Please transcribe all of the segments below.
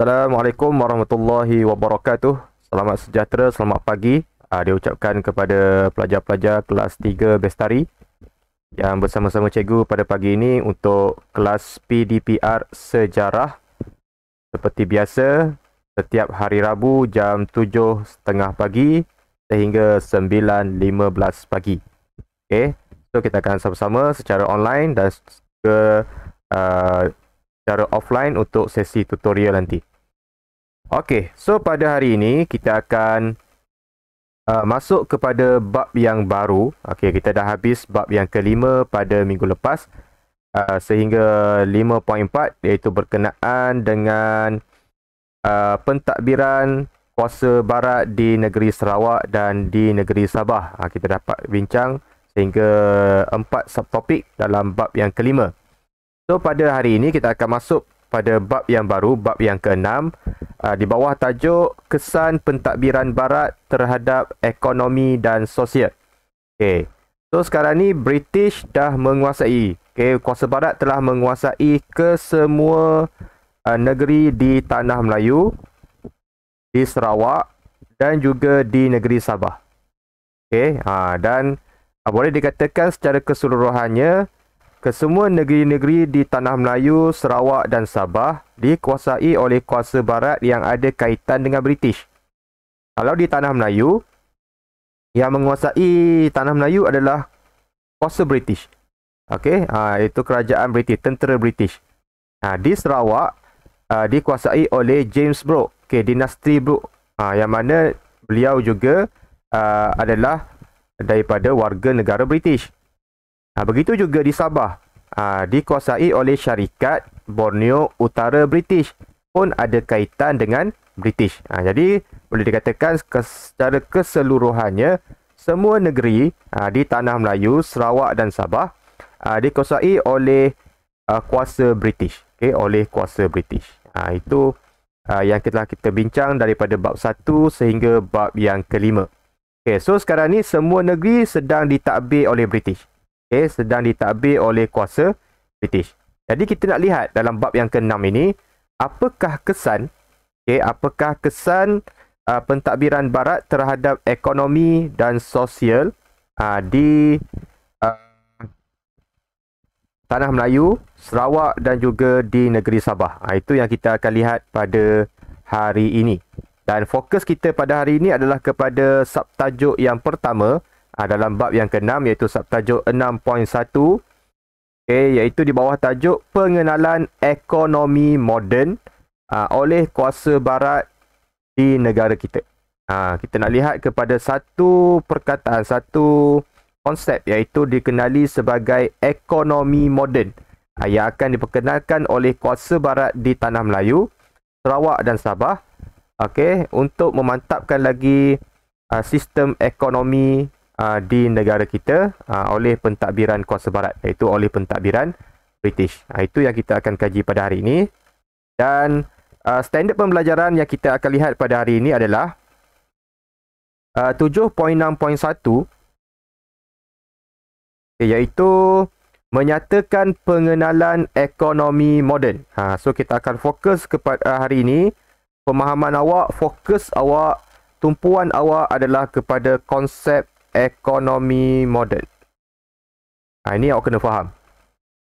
Assalamualaikum warahmatullahi wabarakatuh. Selamat sejahtera, selamat pagi. Diucapkan kepada pelajar-pelajar kelas 3 Bestari yang bersama-sama cikgu pada pagi ini untuk kelas PDPR Sejarah. Seperti biasa, setiap hari Rabu jam 7.30 pagi sehingga 9.15 pagi. Okay, so kita akan sama-sama secara online dan juga secara offline untuk sesi tutorial nanti. Okey, so pada hari ini kita akan masuk kepada bab yang baru. Okey, kita dah habis bab yang kelima pada minggu lepas sehingga 5.4 iaitu berkenaan dengan pentadbiran kuasa barat di negeri Sarawak dan di negeri Sabah. Kita dapat bincang sehingga 4 subtopik dalam bab yang kelima. So pada hari ini kita akan masuk pada bab yang baru, bab yang ke-6 di bawah tajuk kesan pentadbiran barat terhadap ekonomi dan sosial. Okey. So sekarang ni British dah menguasai, kuasa barat telah menguasai ke semua negeri di tanah Melayu, di Sarawak dan juga di negeri Sabah. Dan boleh dikatakan secara keseluruhannya kesemua negeri-negeri di tanah Melayu, Sarawak dan Sabah dikuasai oleh kuasa barat yang ada kaitan dengan British. Kalau di tanah Melayu, yang menguasai tanah Melayu adalah kuasa British. Itu kerajaan British, tentera British. Di Sarawak dikuasai oleh James Brooke, dinasti Brooke, yang mana beliau juga adalah daripada warga negara British. Begitu juga di Sabah, dikuasai oleh syarikat Borneo Utara British, pun ada kaitan dengan British. Jadi boleh dikatakan secara keseluruhannya semua negeri di tanah Melayu, Sarawak dan Sabah dikuasai oleh kuasa British, oleh kuasa British. Itu yang telah kita bincang daripada bab 1 sehingga bab yang kelima. So sekarang ni semua negeri sedang ditadbir oleh British. Sedang ditadbir oleh kuasa British. Jadi kita nak lihat dalam bab yang ke-6 ini, apakah kesan pentadbiran barat terhadap ekonomi dan sosial di tanah Melayu, Sarawak dan juga di negeri Sabah. Itu yang kita akan lihat pada hari ini. Dan fokus kita pada hari ini adalah kepada subtajuk yang pertama dalam bab yang ke-6 iaitu subtajuk 6.1, iaitu di bawah tajuk pengenalan ekonomi moden oleh kuasa barat di negara kita. Kita nak lihat kepada satu perkataan, satu konsep iaitu dikenali sebagai ekonomi moden yang akan diperkenalkan oleh kuasa barat di tanah Melayu, Sarawak dan Sabah, untuk memantapkan lagi sistem ekonomi di negara kita oleh pentadbiran kuasa barat, iaitu oleh pentadbiran British. Itu yang kita akan kaji pada hari ini. Dan standard pembelajaran yang kita akan lihat pada hari ini adalah 7.6.1, iaitu menyatakan pengenalan ekonomi moden. So kita akan fokus kepada hari ini, pemahaman awak, fokus awak, tumpuan awak adalah kepada konsep ekonomi moden. Ini awak kena faham.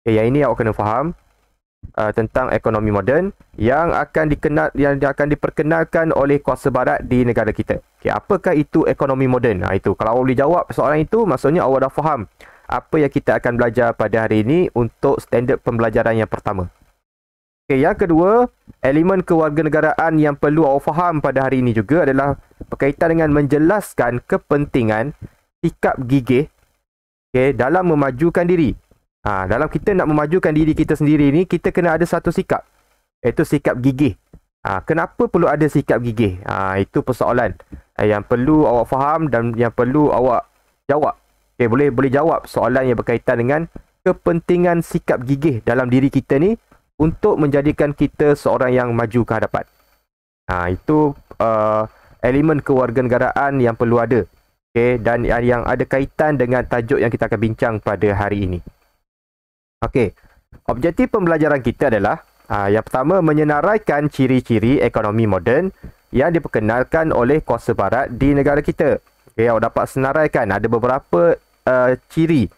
Yang ini awak kena faham tentang ekonomi moden yang akan diperkenalkan oleh kuasa barat di negara kita. Apakah itu ekonomi moden? Itu kalau awak boleh jawab soalan itu, maksudnya awak dah faham apa yang kita akan belajar pada hari ini untuk standard pembelajaran yang pertama. Yang kedua, elemen kewarganegaraan yang perlu awak faham pada hari ini juga adalah berkaitan dengan menjelaskan kepentingan sikap gigih dalam memajukan diri. Dalam kita nak memajukan diri kita sendiri ni, kita kena ada satu sikap, iaitu sikap gigih. Kenapa perlu ada sikap gigih? Itu persoalan yang perlu awak faham dan yang perlu awak jawab. Boleh jawab soalan yang berkaitan dengan kepentingan sikap gigih dalam diri kita ni untuk menjadikan kita seorang yang maju ke hadapan. Itu elemen kewarganegaraan yang perlu ada. Dan yang ada kaitan dengan tajuk yang kita akan bincang pada hari ini. Objektif pembelajaran kita adalah Yang pertama, menyenaraikan ciri-ciri ekonomi moden yang diperkenalkan oleh kuasa barat di negara kita. Okay, awak dapat senaraikan. Ada beberapa ciri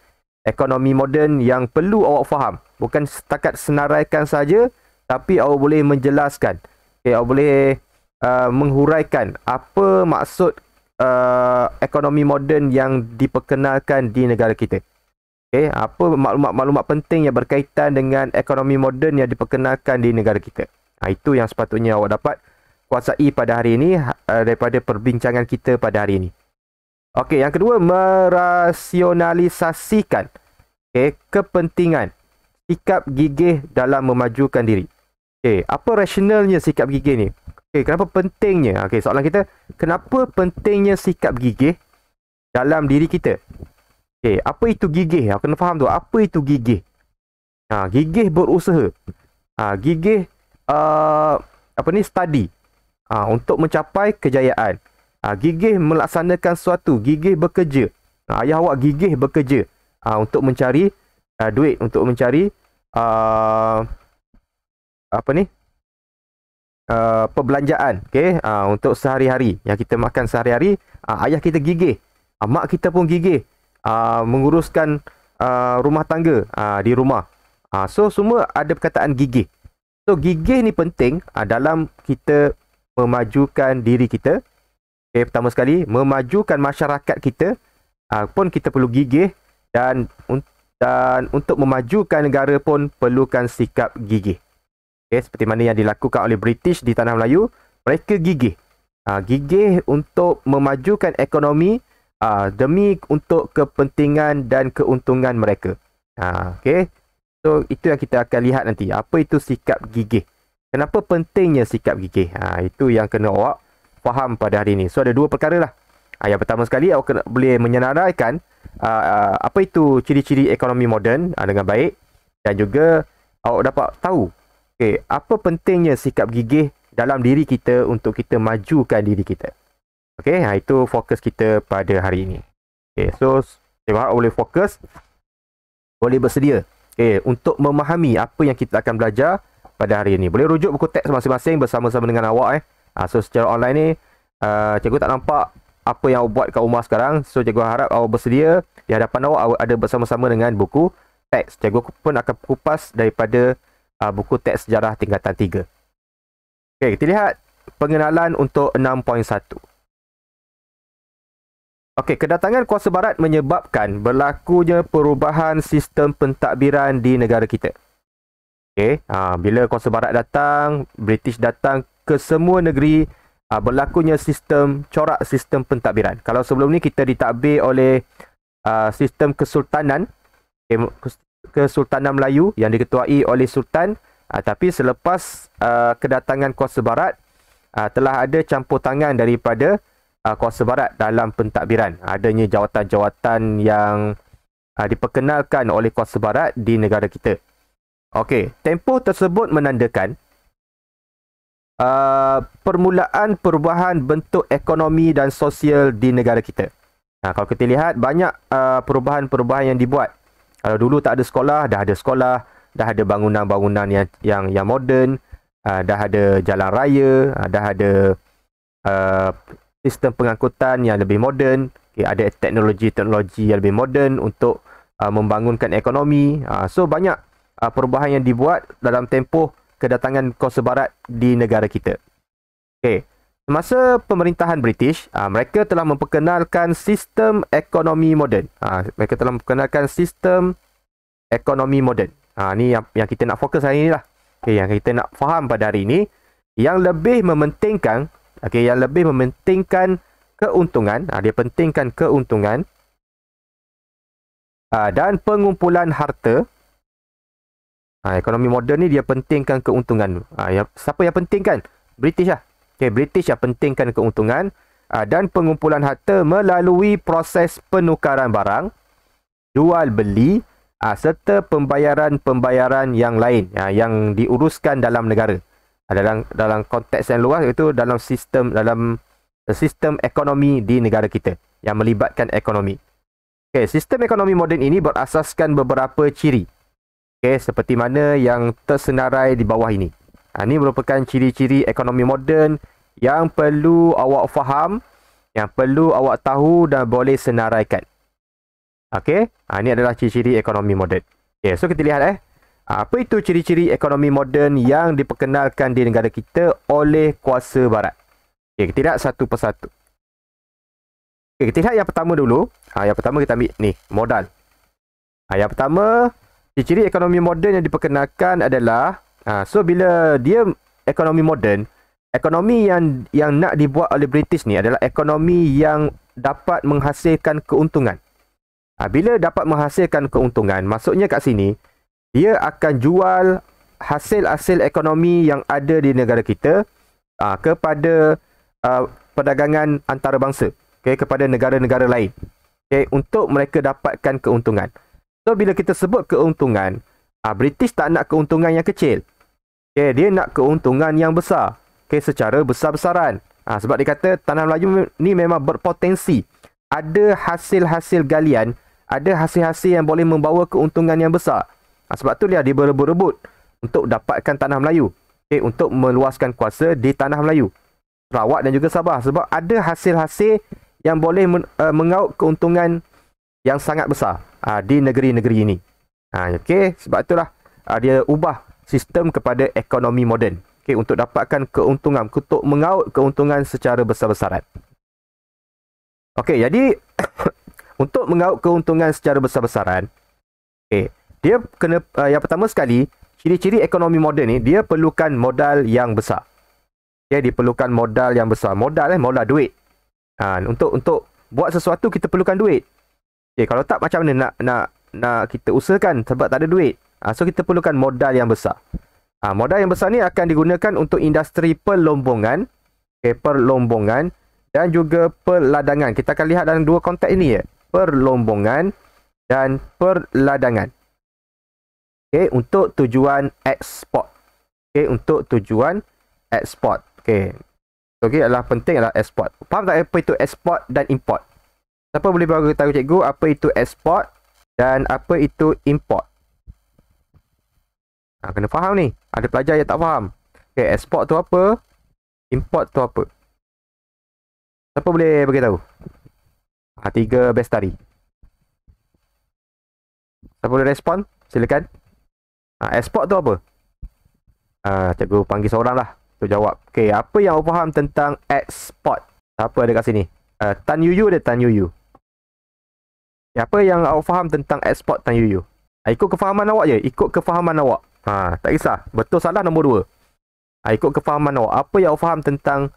ekonomi moden yang perlu awak faham. Bukan setakat senaraikan saja, tapi awak boleh menjelaskan. Okay, awak boleh menghuraikan apa maksud ekonomi moden yang diperkenalkan di negara kita. Okay, apa maklumat-maklumat penting yang berkaitan dengan ekonomi moden yang diperkenalkan di negara kita. Itu yang sepatutnya awak dapat kuasai pada hari ini daripada perbincangan kita pada hari ini. Okey, yang kedua, merasionalisasikan kepentingan sikap gigih dalam memajukan diri. Apa rasionalnya sikap gigih ni? Kenapa pentingnya? Soalan kita, kenapa pentingnya sikap gigih dalam diri kita? Apa itu gigih? Kena faham tu, apa itu gigih? Gigih berusaha. Gigih study untuk mencapai kejayaan. Gigih melaksanakan sesuatu, gigih bekerja. Ayah awak gigih bekerja untuk mencari duit, untuk mencari perbelanjaan, untuk sehari-hari yang kita makan sehari-hari. Ayah kita gigih, mak kita pun gigih menguruskan rumah tangga di rumah. So semua ada perkataan gigih. So gigih ni penting dalam kita memajukan diri kita. Pertama sekali, memajukan masyarakat kita pun kita perlu gigih, dan untuk memajukan negara pun perlukan sikap gigih. Seperti mana yang dilakukan oleh British di Tanah Melayu, mereka gigih. Gigih untuk memajukan ekonomi demi untuk kepentingan dan keuntungan mereka. So itu yang kita akan lihat nanti. Apa itu sikap gigih? Kenapa pentingnya sikap gigih? Itu yang kena awak faham pada hari ini. So ada dua perkara lah. Yang pertama sekali, awak boleh menyenaraikan apa itu ciri-ciri ekonomi moden dengan baik, dan juga awak dapat tahu apa pentingnya sikap gigih dalam diri kita untuk kita majukan diri kita. Itu fokus kita pada hari ini. So saya harap boleh fokus, boleh bersedia untuk memahami apa yang kita akan belajar pada hari ini. Boleh rujuk buku teks masing-masing bersama-sama dengan awak. So secara online ni, cikgu tak nampak apa yang awak buat kat rumah sekarang. So cikgu harap awak bersedia. Di hadapan awak ada bersama-sama dengan buku teks. Cikgu pun akan kupas daripada buku teks sejarah tingkatan 3. Kita lihat pengenalan untuk 6.1. Kedatangan kuasa barat menyebabkan berlakunya perubahan sistem pentadbiran di negara kita. Bila kuasa barat datang, British datang ke semua negeri, berlakunya corak sistem pentadbiran. Kalau sebelum ni kita ditadbir oleh sistem kesultanan, Kesultanan Melayu yang diketuai oleh Sultan, tapi selepas kedatangan kuasa barat, telah ada campur tangan daripada kuasa barat dalam pentadbiran. Adanya jawatan-jawatan yang diperkenalkan oleh kuasa barat di negara kita. Tempoh tersebut menandakan permulaan perubahan bentuk ekonomi dan sosial di negara kita. Kalau kita lihat, banyak perubahan-perubahan yang dibuat. Kalau dulu tak ada sekolah, dah ada sekolah, dah ada bangunan-bangunan yang moden, dah ada jalan raya, dah ada sistem pengangkutan yang lebih moden, ada teknologi-teknologi yang lebih moden untuk membangunkan ekonomi. So banyak perubahan yang dibuat dalam tempoh kedatangan kuasa barat di negara kita. Semasa pemerintahan British, mereka telah memperkenalkan sistem ekonomi moden. Mereka telah memperkenalkan sistem ekonomi moden. Ni yang kita nak fokus hari ini lah. Yang kita nak faham pada hari ini, yang lebih mementingkan keuntungan. Dia pentingkan keuntungan dan pengumpulan harta. Ekonomi moden ni dia pentingkan keuntungan. Siapa yang pentingkan? British lah. British yang pentingkan keuntungan dan pengumpulan harta melalui proses penukaran barang, jual beli, serta pembayaran-pembayaran yang lain yang diuruskan dalam negara. Dalam konteks yang luas, iaitu dalam sistem ekonomi di negara kita yang melibatkan ekonomi. Sistem ekonomi moden ini berasaskan beberapa ciri. Okey, seperti mana yang tersenarai di bawah ini. Ini merupakan ciri-ciri ekonomi moden yang perlu awak faham, yang perlu awak tahu dan boleh senaraikan. Okey, ini adalah ciri-ciri ekonomi moden. Okey, so kita lihat apa itu ciri-ciri ekonomi moden yang diperkenalkan di negara kita oleh kuasa barat. Okey, kita lihat satu persatu. Okey, kita lihat yang pertama dulu. Yang pertama kita ambil ni, modal. Yang pertama, ciri-ciri ekonomi moden yang diperkenalkan adalah so bila dia ekonomi moden, ekonomi yang nak dibuat oleh British ni adalah ekonomi yang dapat menghasilkan keuntungan. Bila dapat menghasilkan keuntungan, maksudnya kat sini dia akan jual hasil-hasil ekonomi yang ada di negara kita kepada perdagangan antarabangsa, kepada negara-negara lain, untuk mereka dapatkan keuntungan. So bila kita sebut keuntungan, British tak nak keuntungan yang kecil. Dia nak keuntungan yang besar, secara besar-besaran. Sebab dia kata Tanah Melayu ni memang berpotensi ada hasil-hasil galian, ada hasil-hasil yang boleh membawa keuntungan yang besar. Sebab tu dia berebut-rebut untuk dapatkan Tanah Melayu, untuk meluaskan kuasa di Tanah Melayu, Sarawak dan juga Sabah. Sebab ada hasil-hasil yang boleh mengaut keuntungan yang sangat besar di negeri-negeri ini. Sebab itulah dia ubah sistem kepada ekonomi moden, untuk dapatkan keuntungan, untuk mengaut keuntungan secara besar-besaran. Jadi untuk mengaut keuntungan secara besar-besaran, dia kena yang pertama sekali, ciri-ciri ekonomi moden ni dia perlukan modal yang besar. Diperlukan modal yang besar. Modal duit. Untuk buat sesuatu kita perlukan duit. Kalau tak, macam mana nak kita usahakan sebab tak ada duit. So kita perlukan modal yang besar. Modal yang besar ni akan digunakan untuk industri perlombongan, perlombongan dan juga perladangan. Kita akan lihat dalam dua konteks ini, perlombongan dan perladangan. Untuk tujuan ekspor. Untuk tujuan ekspor. Adalah penting adalah ekspor. Faham tak apa itu ekspor dan import? Siapa boleh beritahu cikgu apa itu ekspor dan apa itu import? Kena faham ni. Ada pelajar yang tak faham. Ekspor tu apa? Import tu apa? Siapa boleh beritahu? 3 bestari. Siapa boleh respon? Silakan. Ekspor tu apa? Cikgu panggil seorang lah untuk jawab. Apa yang awak faham tentang ekspor? Siapa ada kat sini? Tan Yuyu ada Tan Yuyu. Apa yang awak faham tentang ekspor, Tan Yuyu? Ikut kefahaman awak je. Ikut kefahaman awak. Tak kisah. Betul salah nombor 2. Ikut kefahaman awak. Apa yang awak faham tentang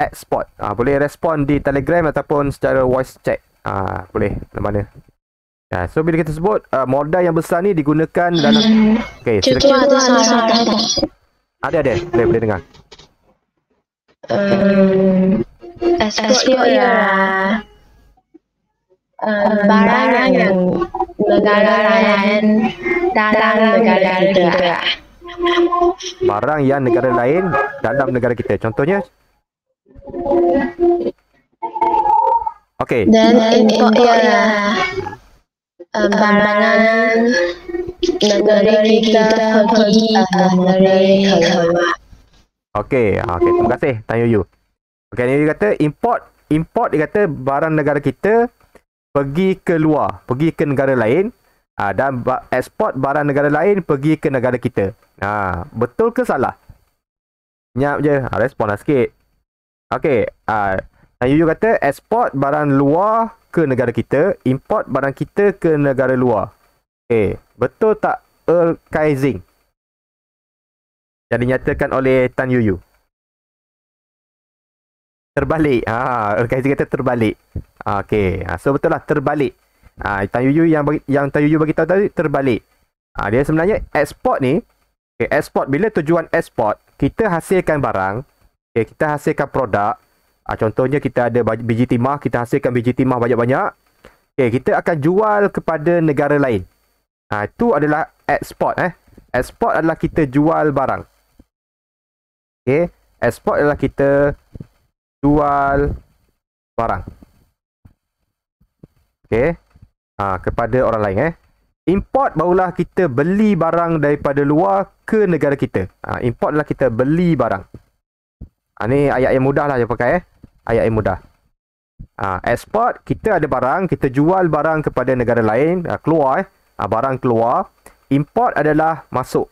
ekspor? Boleh respon di Telegram ataupun secara voice chat. Boleh. Mana? So bila kita sebut modal yang besar ni digunakan dalam silakan. Ada boleh dengar. Ekspor ialah barang yang negara lain dalam negara kita. Barang yang negara lain dalam negara kita. Contohnya? Dan import ialah barangan negara kita pergi negara keluar. Terima kasih Tan Yuyu. Tan Yuyu kata import dia kata barang negara kita pergi ke luar, pergi ke negara lain, dan ekspor barang negara lain pergi ke negara kita. Betul ke salah? Nyap je, respon lah sikit. Tan Yuyu kata ekspor barang luar ke negara kita, import barang kita ke negara luar. Betul tak Erkaizing? Yang dinyatakan oleh Tan Yuyu. Terbalik. Erkaizing kata terbalik. So betul lah, terbalik. Tan Yuyu yang Tan Yuyu bagi tahu tadi terbalik. Dia sebenarnya ekspor ni, ekspor bila tujuan ekspor, kita hasilkan barang, kita hasilkan produk. Contohnya kita ada biji timah, kita hasilkan biji timah banyak-banyak. Kita akan jual kepada negara lain. Itu adalah ekspor. Ekspor adalah kita jual barang. Ekspor adalah kita jual barang. Kepada orang lain. Import barulah kita beli barang daripada luar ke negara kita. Import adalah kita beli barang. Ni ayat yang mudah lah je pakai ayat yang mudah. Export, kita ada barang, kita jual barang kepada negara lain, keluar barang keluar. Import adalah masuk.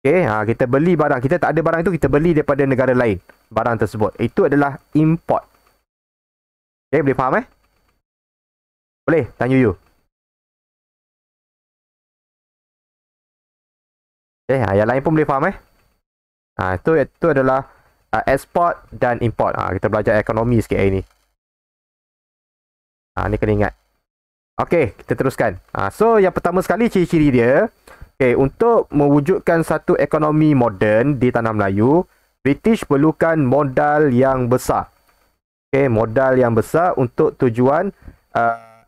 Okay, kita beli barang, kita tak ada barang itu, kita beli daripada negara lain barang tersebut. Itu adalah import. Okay, boleh faham Boleh, tanya you. Okay, yang lain pun boleh faham Itu adalah export dan import. Kita belajar ekonomi sikit hari ni. Ni kena ingat. Okey, kita teruskan. So yang pertama sekali ciri-ciri dia, untuk mewujudkan satu ekonomi moden di tanah Melayu, British perlukan modal yang besar. Modal yang besar untuk tujuan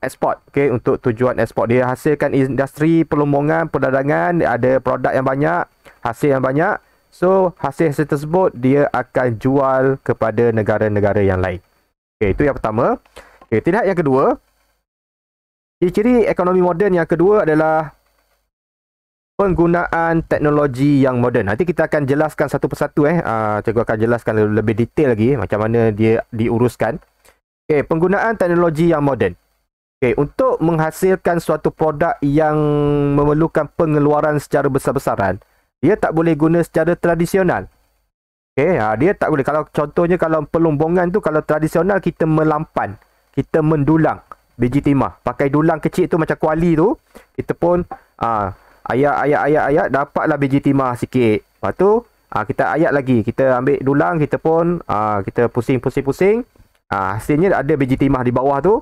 ekspor. Untuk tujuan ekspor. Dia hasilkan industri perlombongan, perdagangan, ada produk yang banyak, hasil yang banyak. So, hasil-hasil tersebut dia akan jual kepada negara-negara yang lain. Itu yang pertama. Tindakan yang kedua, ciri-ciri ekonomi moden yang kedua adalah penggunaan teknologi yang moden. Nanti kita akan jelaskan satu persatu. Cikgu akan jelaskan lebih detail lagi macam mana dia diuruskan. Penggunaan teknologi yang moden. Untuk menghasilkan suatu produk yang memerlukan pengeluaran secara besar-besaran, dia tak boleh guna secara tradisional. Dia tak boleh. Kalau contohnya kalau perlombongan tu, kalau tradisional kita melampan, kita mendulang biji timah. Pakai dulang kecil tu macam kuali tu, kita pun ayat dapatlah biji timah sikit. Lepas tu kita ayat lagi, kita ambil dulang, kita pun kita pusing-pusing-pusing, hasilnya ada biji timah di bawah tu.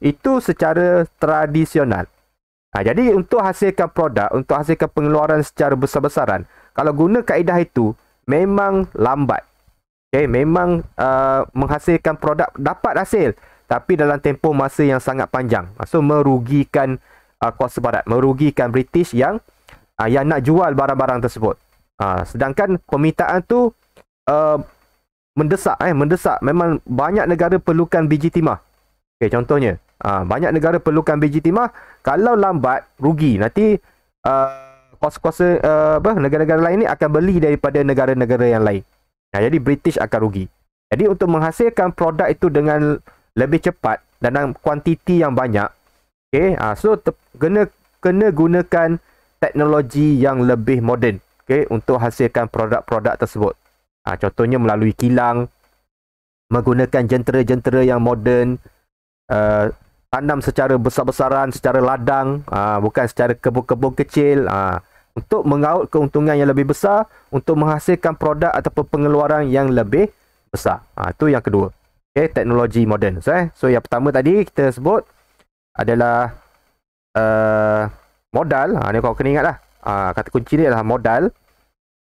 Itu secara tradisional. Jadi untuk hasilkan produk, untuk hasilkan pengeluaran secara besar-besaran, kalau guna kaedah itu memang lambat. Memang menghasilkan produk dapat hasil, tapi dalam tempoh masa yang sangat panjang. So merugikan kuasa barat, merugikan British yang nak jual barang-barang tersebut. Sedangkan permintaan tu mendesak. Memang banyak negara perlukan biji timah. Contohnya, banyak negara perlukan biji timah. Kalau lambat, rugi. Nanti kuasa-kuasa negara-negara lain ni akan beli daripada negara-negara yang lain. Jadi British akan rugi. Jadi untuk menghasilkan produk itu dengan lebih cepat dan dalam kuantiti yang banyak, so kena gunakan teknologi yang lebih moden, untuk hasilkan produk-produk tersebut. Contohnya melalui kilang, menggunakan jentera-jentera yang moden, tanam secara besar-besaran, secara ladang, bukan secara kebun-kebun kecil, untuk mengaut keuntungan yang lebih besar, untuk menghasilkan produk ataupun pengeluaran yang lebih besar. Itu yang kedua. Teknologi moden. So yang pertama tadi kita sebut adalah modal. Ni kau kena ingat lah. Kata kunci dia adalah modal.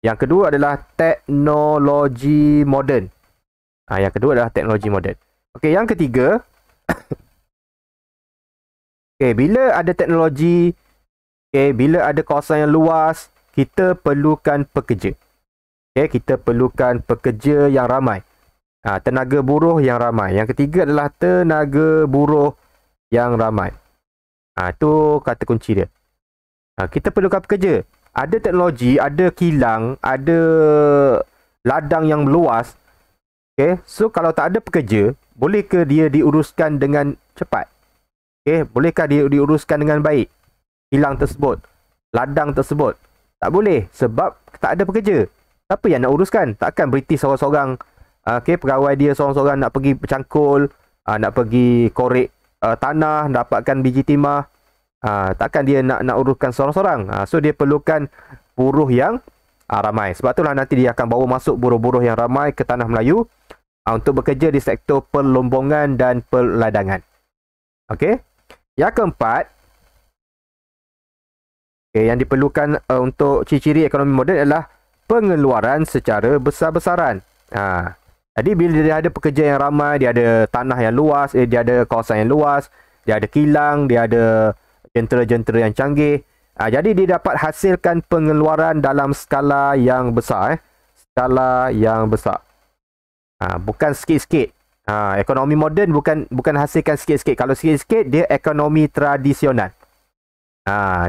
Yang kedua adalah teknologi moden. Yang kedua adalah teknologi moden. Yang ketiga, bila ada teknologi, bila ada kawasan yang luas, kita perlukan pekerja. Kita perlukan pekerja yang ramai. Tenaga buruh yang ramai. Yang ketiga adalah tenaga buruh yang ramai. Itu kata kunci dia. Kita perlukan pekerja. Ada teknologi, ada kilang, ada ladang yang luas. So kalau tak ada pekerja, bolehkah dia diuruskan dengan cepat? Bolehkah dia diuruskan dengan baik? Kilang tersebut, ladang tersebut. Tak boleh sebab tak ada pekerja. Siapa yang nak uruskan? Takkan British seorang-seorang, pegawai dia seorang-seorang nak pergi bercangkul, nak pergi korek tanah, dapatkan biji timah. Takkan dia nak uruskan seorang-seorang. So dia perlukan buruh yang ramai. Sebab itulah nanti dia akan bawa masuk buruh-buruh yang ramai ke tanah Melayu untuk bekerja di sektor perlombongan dan perladangan. Yang keempat, yang diperlukan untuk ciri-ciri ekonomi moden adalah pengeluaran secara besar-besaran. Jadi bila dia ada pekerja yang ramai, dia ada tanah yang luas, dia ada kawasan yang luas, dia ada kilang, dia ada jentera-jentera yang canggih. Jadi dia dapat hasilkan pengeluaran dalam skala yang besar. Skala yang besar. Bukan sikit-sikit. Ekonomi moden bukan hasilkan sikit-sikit. Kalau sikit-sikit, dia ekonomi tradisional.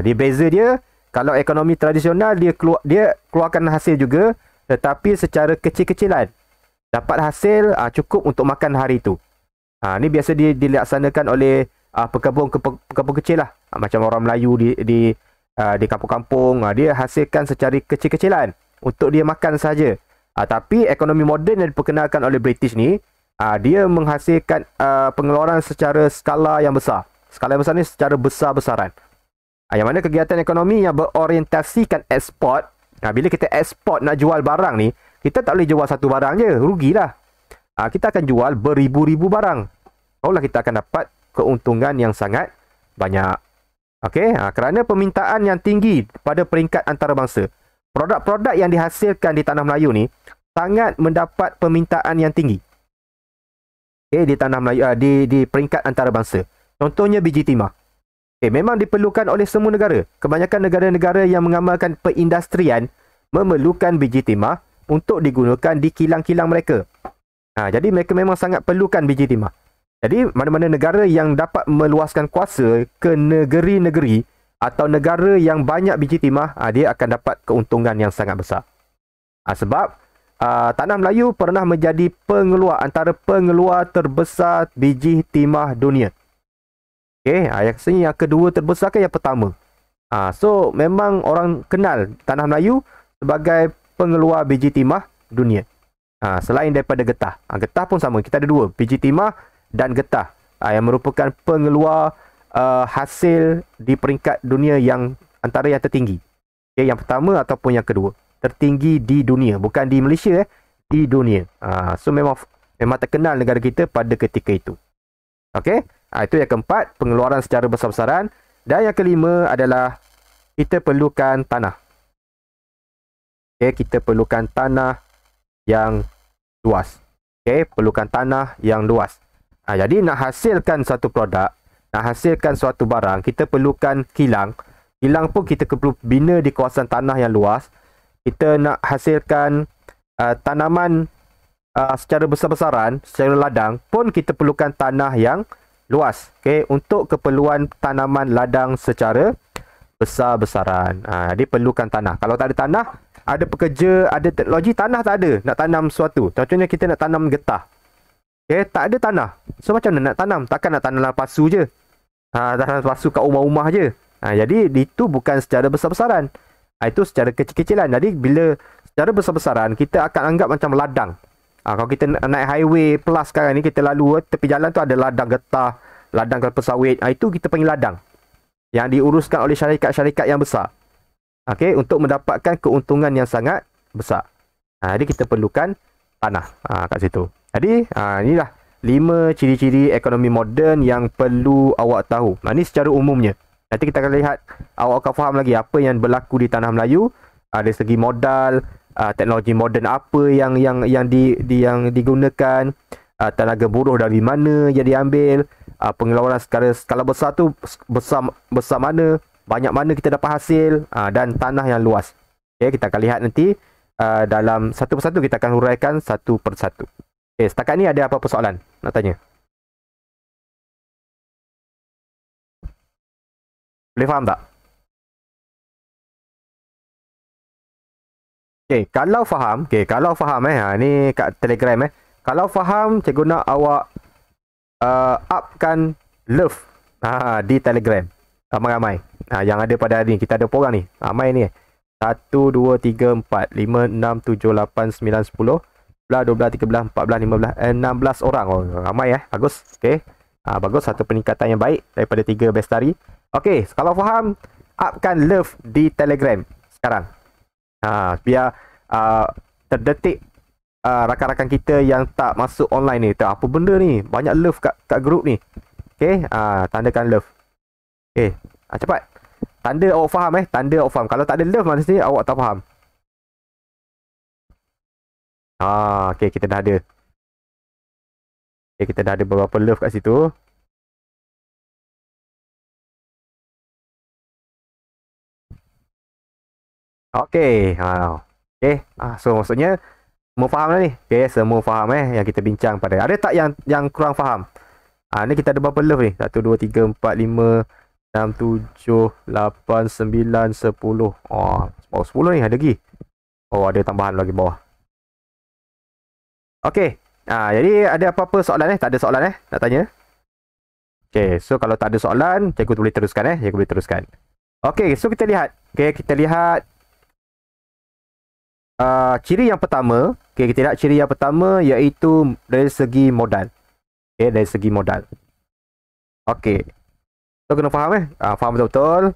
Dia beza dia, kalau ekonomi tradisional dia keluarkan hasil juga, tetapi secara kecil-kecilan. Dapat hasil cukup untuk makan hari itu. Ni biasa dilaksanakan oleh pekebun kecil lah. Macam orang Melayu di kampung-kampung, dia hasilkan secara kecil-kecilan untuk dia makan saja. Tapi ekonomi moden yang diperkenalkan oleh British ni, dia menghasilkan pengeluaran secara skala yang besar. Skala yang besar ni secara besar-besaran. Yang mana kegiatan ekonomi yang berorientasikan ekspor, bila kita ekspor nak jual barang ni, kita tak boleh jual satu barang je, rugilah. Kita akan jual beribu-ribu barang. Barulah kita akan dapat keuntungan yang sangat banyak. Okey, kerana permintaan yang tinggi pada peringkat antarabangsa, produk-produk yang dihasilkan di tanah Melayu ni sangat mendapat permintaan yang tinggi. Okey, di tanah Melayu, di peringkat antarabangsa. Contohnya biji timah. Memang diperlukan oleh semua negara. Kebanyakan negara-negara yang mengamalkan perindustrian memerlukan biji timah untuk digunakan di kilang-kilang mereka. Jadi mereka memang sangat perlukan biji timah. Jadi mana-mana negara yang dapat meluaskan kuasa ke negeri-negeri atau negara yang banyak biji timah, dia akan dapat keuntungan yang sangat besar. Sebab tanah Melayu pernah menjadi antara pengeluar terbesar biji timah dunia. Okey, yang kedua terbesar ke yang pertama? So memang orang kenal tanah Melayu sebagai pengeluar biji timah dunia. Selain daripada getah. Getah pun sama. Kita ada dua, biji timah dan getah, yang merupakan pengeluar hasil di peringkat dunia yang antara yang tertinggi. Okay, yang pertama ataupun yang kedua. Tertinggi di dunia, bukan di Malaysia, di dunia. So memang terkenal negara kita pada ketika itu. Okey. Itu yang keempat, pengeluaran secara besar-besaran. Dan yang kelima adalah kita perlukan tanah. Okay, kita perlukan tanah yang luas. Okay, perlukan tanah yang luas. Jadi nak hasilkan satu produk, nak hasilkan suatu barang, kita perlukan kilang. Kilang pun kita perlu bina di kawasan tanah yang luas. Kita nak hasilkan tanaman secara besar-besaran, secara ladang, pun kita perlukan tanah yang luas. Okay, untuk keperluan tanaman ladang secara besar-besaran. Dia perlukan tanah. Kalau tak ada tanah, ada pekerja, ada teknologi, tanah tak ada nak tanam sesuatu. Contohnya kita nak tanam getah. Okay, tak ada tanah. So macam mana nak tanam? Takkan nak tanam pasu je. Tanam pasu kat rumah-rumah je. Jadi itu bukan secara besar-besaran. Itu secara kecil-kecilan. Jadi bila secara besar-besaran, kita akan anggap macam ladang. Kalau kita naik highway plus sekarang ni, kita lalu tepi jalan tu ada ladang getah, ladang kelapa sawit. Itu kita panggil ladang, yang diuruskan oleh syarikat-syarikat yang besar. Okey, untuk mendapatkan keuntungan yang sangat besar. Jadi kita perlukan tanah kat situ. Jadi inilah 5 ciri-ciri ekonomi moden yang perlu awak tahu. Ini secara umumnya. Nanti kita akan lihat, awak akan faham lagi apa yang berlaku di tanah Melayu dari segi modal, teknologi moden apa yang digunakan, tenaga buruh dari mana yang diambil, pengeluaran skala besar tu besar mana, banyak mana kita dapat hasil, dan tanah yang luas. Okay, kita akan lihat nanti dalam satu persatu, kita akan huraikan satu persatu. Okay, setakat ni ada apa-apa soalan nak tanya? Boleh faham tak? Kalau faham, ni kat Telegram Kalau faham, cikgu nak awak upkan love di Telegram. Ramai-ramai. Yang ada pada hari ni, kita ada berapa orang ni? Ramai ni. 1 2 3 4 5 6 7 8 9 10 12 13 14 15 16 orang. Ramai bagus. Okey. Bagus, satu peningkatan yang baik daripada 3 bestari. Okey, kalau faham, upkan love di Telegram sekarang. Biar terdetik rakan-rakan kita yang tak masuk online ni. Apa benda ni? Banyak love kat grup ni. Okey, tandakan love. Okey, cepat. Tanda awak faham tanda awak faham. Kalau tak ada love, maksudnya awak tak faham. Okey, kita dah ada. Okey, kita dah ada beberapa love kat situ. Okey, okey. So maksudnya semua faham dah ni. Okey, semua faham yang kita bincang pada. Ada tak yang kurang faham? Ni kita ada berapa love ni? 1 2 3 4 5 6, 7, 8, 9, 10. Oh, bawah 10 ni ada lagi. Oh, ada tambahan lagi bawah. Okey. Jadi ada apa-apa soalan Tak ada soalan nak tanya? Okey, so kalau tak ada soalan, cikgu boleh teruskan Cikgu boleh teruskan. Okey, so kita lihat. Okey, kita lihat ciri yang pertama. Okey, kita lihat ciri yang pertama iaitu dari segi modal. Okey, dari segi modal. Okey. So kena faham faham betul-betul.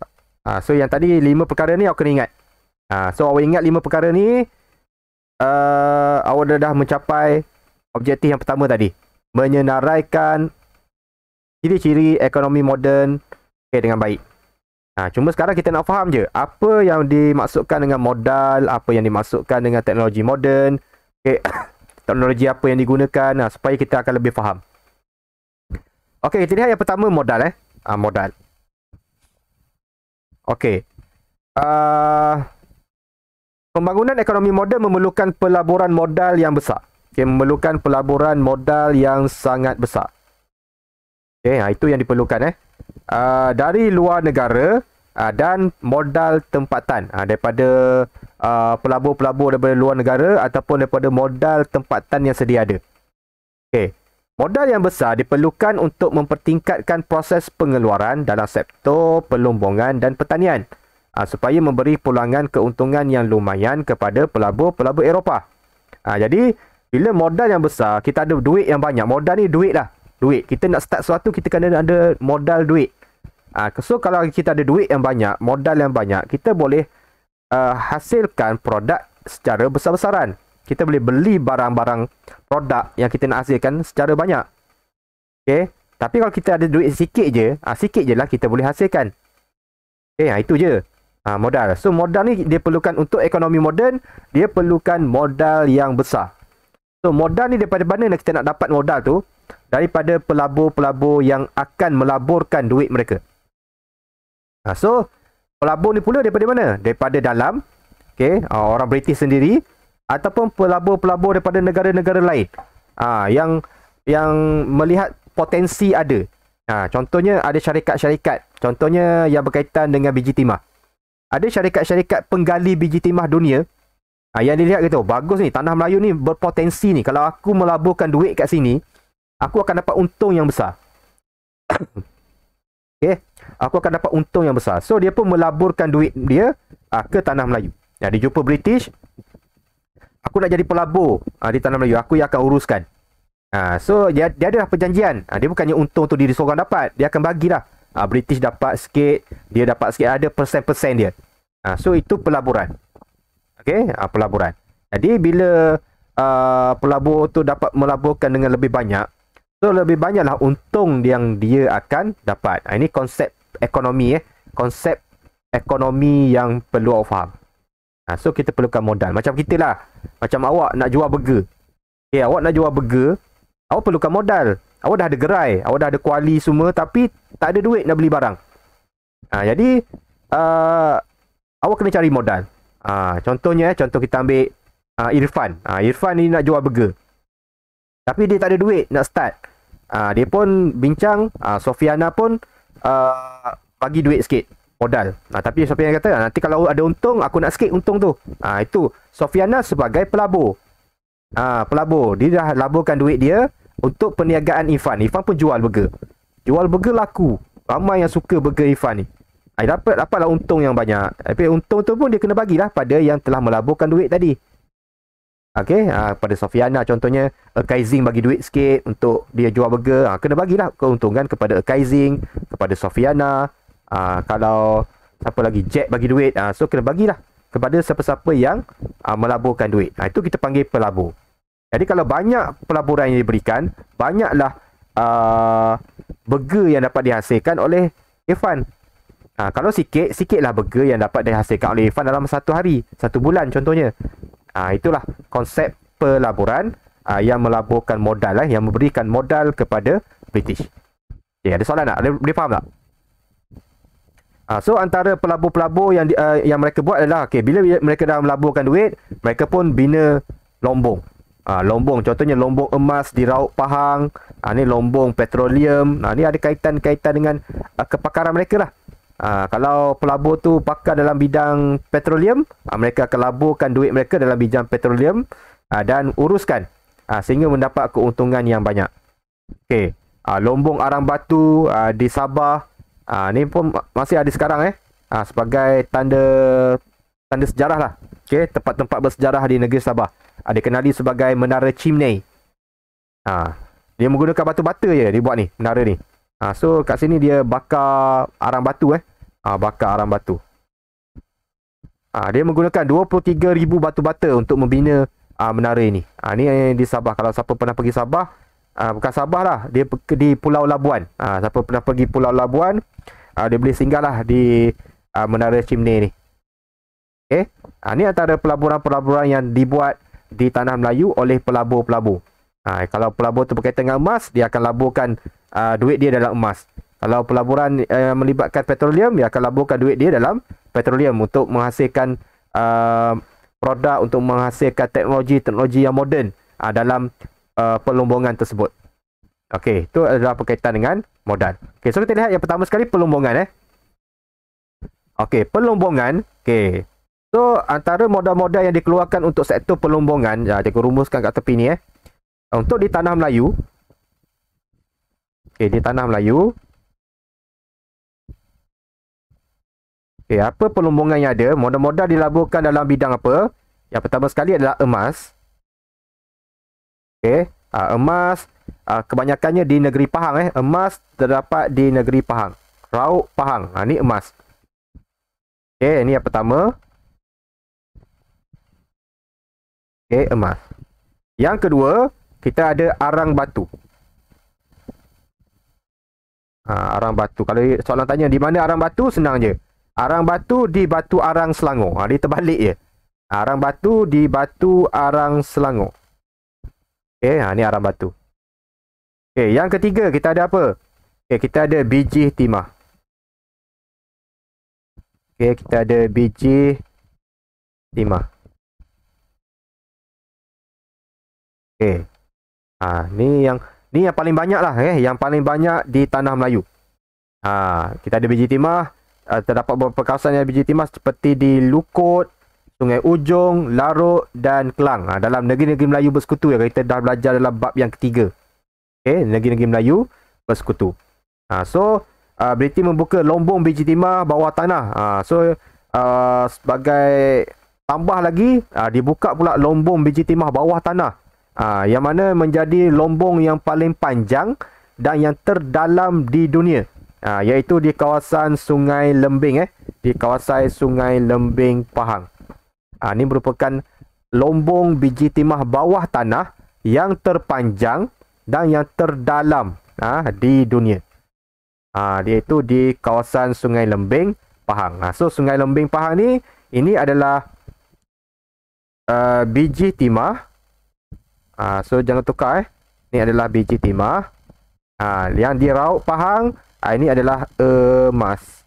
So yang tadi 5 perkara ni awak kena ingat. So awak ingat 5 perkara ni, awak dah mencapai objektif yang pertama tadi. Menyenaraikan ciri-ciri ekonomi moden dengan baik. Cuma sekarang kita nak faham je apa yang dimaksudkan dengan modal, apa yang dimaksudkan dengan teknologi moden, teknologi apa yang digunakan, supaya kita akan lebih faham. Okey, kita lihat yang pertama modal modal. Okey. Pembangunan ekonomi moden memerlukan pelaburan modal yang besar. Memerlukan pelaburan modal yang sangat besar. Itu yang diperlukan dari luar negara dan modal tempatan daripada pelabur-pelabur daripada luar negara ataupun daripada modal tempatan yang sedia ada. Modal yang besar diperlukan untuk mempertingkatkan proses pengeluaran dalam sektor pelombongan dan pertanian supaya memberi pulangan keuntungan yang lumayan kepada pelabur-pelabur Eropah. Jadi bila modal yang besar, kita ada duit yang banyak. Modal ni duit lah. Duit. Kita nak start sesuatu, kita kena ada modal duit. So kalau kita ada duit yang banyak, modal yang banyak, kita boleh hasilkan produk secara besar-besaran. Kita boleh beli barang-barang produk yang kita nak hasilkan secara banyak. Tapi kalau kita ada duit sikit je lah kita boleh hasilkan. Itu je modal. So modal ni dia perlukan untuk ekonomi moden, dia perlukan modal yang besar. So modal ni daripada mana kita nak dapat modal tu? Daripada pelabur-pelabur yang akan melaburkan duit mereka. So pelabur ni pula daripada mana? Daripada dalam, orang British sendiri, ataupun pelabur-pelabur daripada negara-negara lain yang melihat potensi ada. Contohnya ada syarikat-syarikat, contohnya yang berkaitan dengan biji timah. Ada syarikat-syarikat penggali biji timah dunia yang dilihat gitu, bagus ni, tanah Melayu ni berpotensi ni. Kalau aku melaburkan duit kat sini, aku akan dapat untung yang besar. Aku akan dapat untung yang besar. So dia pun melaburkan duit dia ke tanah Melayu. Dia jumpa British, aku nak jadi pelabur di tanah Melayu, aku yang akan uruskan. So dia ada perjanjian. Dia bukannya untung tu diri seorang dapat, dia akan bagilah. British dapat sikit, dia dapat sikit, ada persen-persen dia. So itu pelaburan. Pelaburan. Jadi bila pelabur tu dapat melaburkan dengan lebih banyak, so lebih banyaklah untung yang dia akan dapat. Ini konsep ekonomi konsep ekonomi yang perlu awak faham. So kita perlukan modal. Macam kita lah, macam awak nak jual burger. Awak nak jual burger, awak perlukan modal. Awak dah ada gerai, awak dah ada kuali semua, tapi tak ada duit nak beli barang. Jadi awak kena cari modal. Contohnya, contoh kita ambil Irfan. Irfan ni nak jual burger, tapi dia tak ada duit nak start. Dia pun bincang, Sofiana pun bagi duit sikit modal. Tapi Sofiana kata, nanti kalau ada untung, aku nak sikit untung tu. Itu Sofiana sebagai pelabur. Pelabur, dia dah laburkan duit dia untuk perniagaan Irfan. Irfan pun jual burger. Jual burger laku. Ramai yang suka burger Irfan ni. Dapatlah untung yang banyak. Tapi untung tu pun dia kena bagilah pada yang telah melaburkan duit tadi. Pada Sofiana contohnya, Akaizing bagi duit sikit untuk dia jual burger. Kena bagilah keuntungan kepada Akaizing, kepada Sofiana. Kalau siapa lagi, Jack bagi duit. So kena bagilah kepada siapa-siapa yang melaburkan duit. Itu kita panggil pelabur. Jadi kalau banyak pelaburan yang diberikan, banyaklah burger yang dapat dihasilkan oleh Irfan. Kalau sikitlah burger yang dapat dihasilkan oleh Irfan dalam satu hari, satu bulan contohnya. Itulah konsep pelaburan yang melaburkan modal, yang memberikan modal kepada British. Ada soalan tak? Boleh faham tak? So antara pelabur-pelabur yang mereka buat adalah, bila mereka dah melaburkan duit, mereka pun bina lombong. Lombong, contohnya lombong emas di Rauk Pahang. Ni lombong petroleum. Ni ada kaitan-kaitan dengan kepakaran mereka lah. Kalau pelabur tu pakar dalam bidang petroleum, mereka akan laburkan duit mereka dalam bidang petroleum dan uruskan sehingga mendapat keuntungan yang banyak. Okey. Lombong Arang Batu di Sabah, ni pun masih ada sekarang sebagai tanda sejarah lah. Okey, tempat-tempat bersejarah di negeri Sabah. Dikenali sebagai Menara Chimney. Dia menggunakan batu bata je dia buat ni, menara ni. So kat sini dia bakar arang batu bakar arang batu. Dia menggunakan 23,000 batu bata untuk membina menara ini. Ni di Sabah. Kalau siapa pernah pergi Sabah, bukan Sabah lah, dia di Pulau Labuan. Siapa pernah pergi Pulau Labuan, dia boleh singgah lah di Menara Chimney ni. Okay. Ni antara pelaburan-pelaburan yang dibuat di tanah Melayu oleh pelabur-pelabur. Kalau pelabur tu berkaitan dengan emas, dia akan laburkan duit dia dalam emas. Kalau pelaburan melibatkan petroleum, dia akan laburkan duit dia dalam petroleum untuk menghasilkan produk, untuk menghasilkan teknologi yang moden dalam pelombongan tersebut. Okey, itu adalah berkaitan dengan modal. Okey, so kita lihat yang pertama sekali pelombongan. Okey, pelombongan. Okey. So, antara modal-modal yang dikeluarkan untuk sektor pelombongan, saya rumuskan kat tepi ni untuk di tanah Melayu. Okey, di tanah Melayu. Okey, apa pelombongan yang ada? Modal-modal dilaburkan dalam bidang apa? Yang pertama sekali adalah emas. Okey, emas kebanyakannya di negeri Pahang. Emas terdapat di negeri Pahang. Rauk Pahang. Ni emas. Okey, ini yang pertama. Okey, emas. Yang kedua, kita ada arang batu. Arang batu. Kalau soalan tanya di mana arang batu, senang je. Arang batu di Batu Arang Selangor. Dia terbalik je. Arang batu di Batu Arang Selangor. Okey, ni arang batu. Okey, yang ketiga kita ada apa? Okey, kita ada biji timah. Okey, kita ada biji timah. Okey. Ni yang paling banyak lah yang paling banyak di tanah Melayu. Kita ada biji timah, terdapat beberapa kawasan yang biji timah seperti di Lukut, Sungai Ujong, Larut dan Kelang. Dalam negeri-negeri Melayu bersekutu kita dah belajar dalam bab yang ketiga. Okey, negeri-negeri Melayu bersekutu. Briti membuka lombong biji timah bawah tanah. Sebagai tambah lagi, dibuka pula lombong biji timah bawah tanah. Yang mana menjadi lombong yang paling panjang dan yang terdalam di dunia. Iaitu di kawasan Sungai Lembing. Di kawasan Sungai Lembing Pahang. Ini merupakan lombong biji timah bawah tanah yang terpanjang dan yang terdalam di dunia. Iaitu di kawasan Sungai Lembing Pahang. So Sungai Lembing Pahang ni, ini adalah biji timah. So jangan tukar Ni adalah biji timah. Yang di Rauk Pahang, ini adalah emas.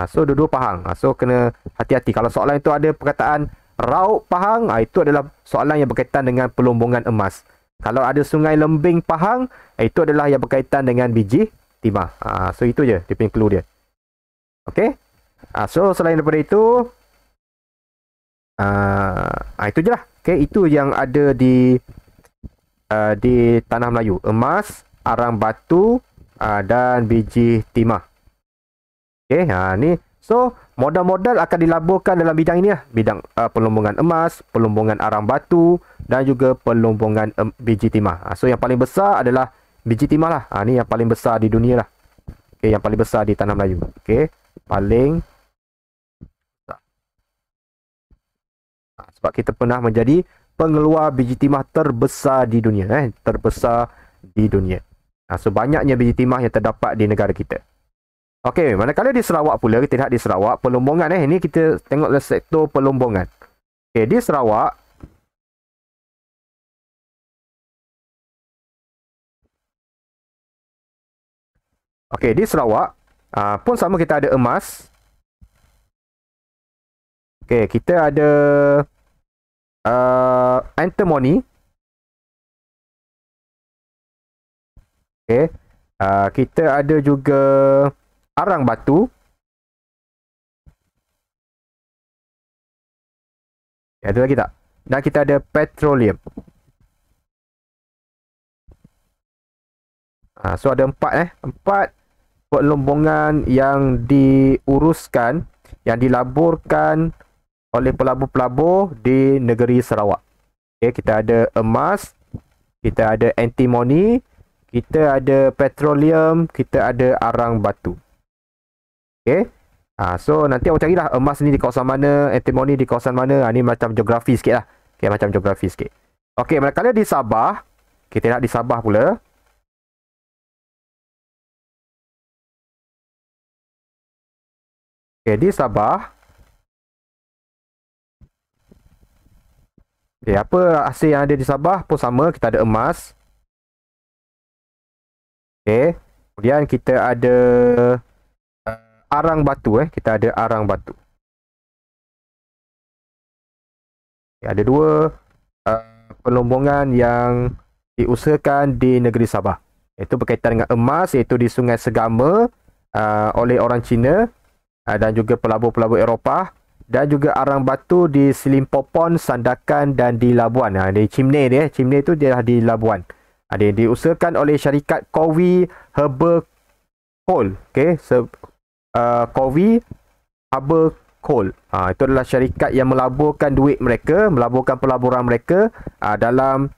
So dua-dua Pahang. So kena hati-hati. Kalau soalan itu ada perkataan Rauk Pahang, itu adalah soalan yang berkaitan dengan pelombongan emas. Kalau ada Sungai Lembing Pahang, itu adalah yang berkaitan dengan biji timah. So itu je dia punya clue dia. Okay. So selain daripada itu, itu je lah. Okay, itu yang ada di tanah Melayu. Emas, arang batu, dan biji timah. Okay, ni. So, modal-modal akan dilaburkan dalam bidang ini lah. Bidang pelombongan emas, pelombongan arang batu, dan juga pelombongan biji timah. So, yang paling besar adalah biji timah lah. Ni yang paling besar di dunia lah. Okay, yang paling besar di tanah Melayu. Okay, paling besar. Sebab kita pernah menjadi pengeluar biji timah terbesar di dunia. Terbesar di dunia. So, banyaknya biji timah yang terdapat di negara kita. Okey, manakala di Sarawak pula, kita lihat di Sarawak, pelombongan ini kita tengok dari sektor pelombongan. Okey, di Sarawak, pun sama, kita ada emas. Okey, kita ada antimony. Okey, kita ada juga arang batu. Ada lagi tak? Dan kita ada petroleum. So ada 4 pelombongan yang diuruskan, yang dilaburkan oleh pelabur-pelabur di negeri Sarawak. Okay, kita ada emas, kita ada antimoni, kita ada petroleum, kita ada arang batu. Okay. So nanti awak carilah emas ni di kawasan mana, antimoni di kawasan mana. Ni macam geografi sikit lah. Okay, macam geografi sikit. Okay, manakala di Sabah, kita nak di Sabah pula. Okay, di Sabah. Okay, apa hasil yang ada di Sabah pun sama. Kita ada emas. Okay. Kemudian kita ada arang batu. Kita ada arang batu. Okay, ada 2 pelombongan yang diusahakan di negeri Sabah. Iaitu berkaitan dengan emas, iaitu di Sungai Segama oleh orang Cina. Dan juga pelabur-pelabur Eropah, dan juga arang batu di Selimpopon, Sandakan dan di Labuan. Di Chimney dia, Chimney tu dia di Labuan. Dia diusahakan oleh syarikat Cowie Herbal Coal. Okey, Cowie Herbal Coal. Itu adalah syarikat yang melaburkan duit mereka, melaburkan pelaburan mereka dalam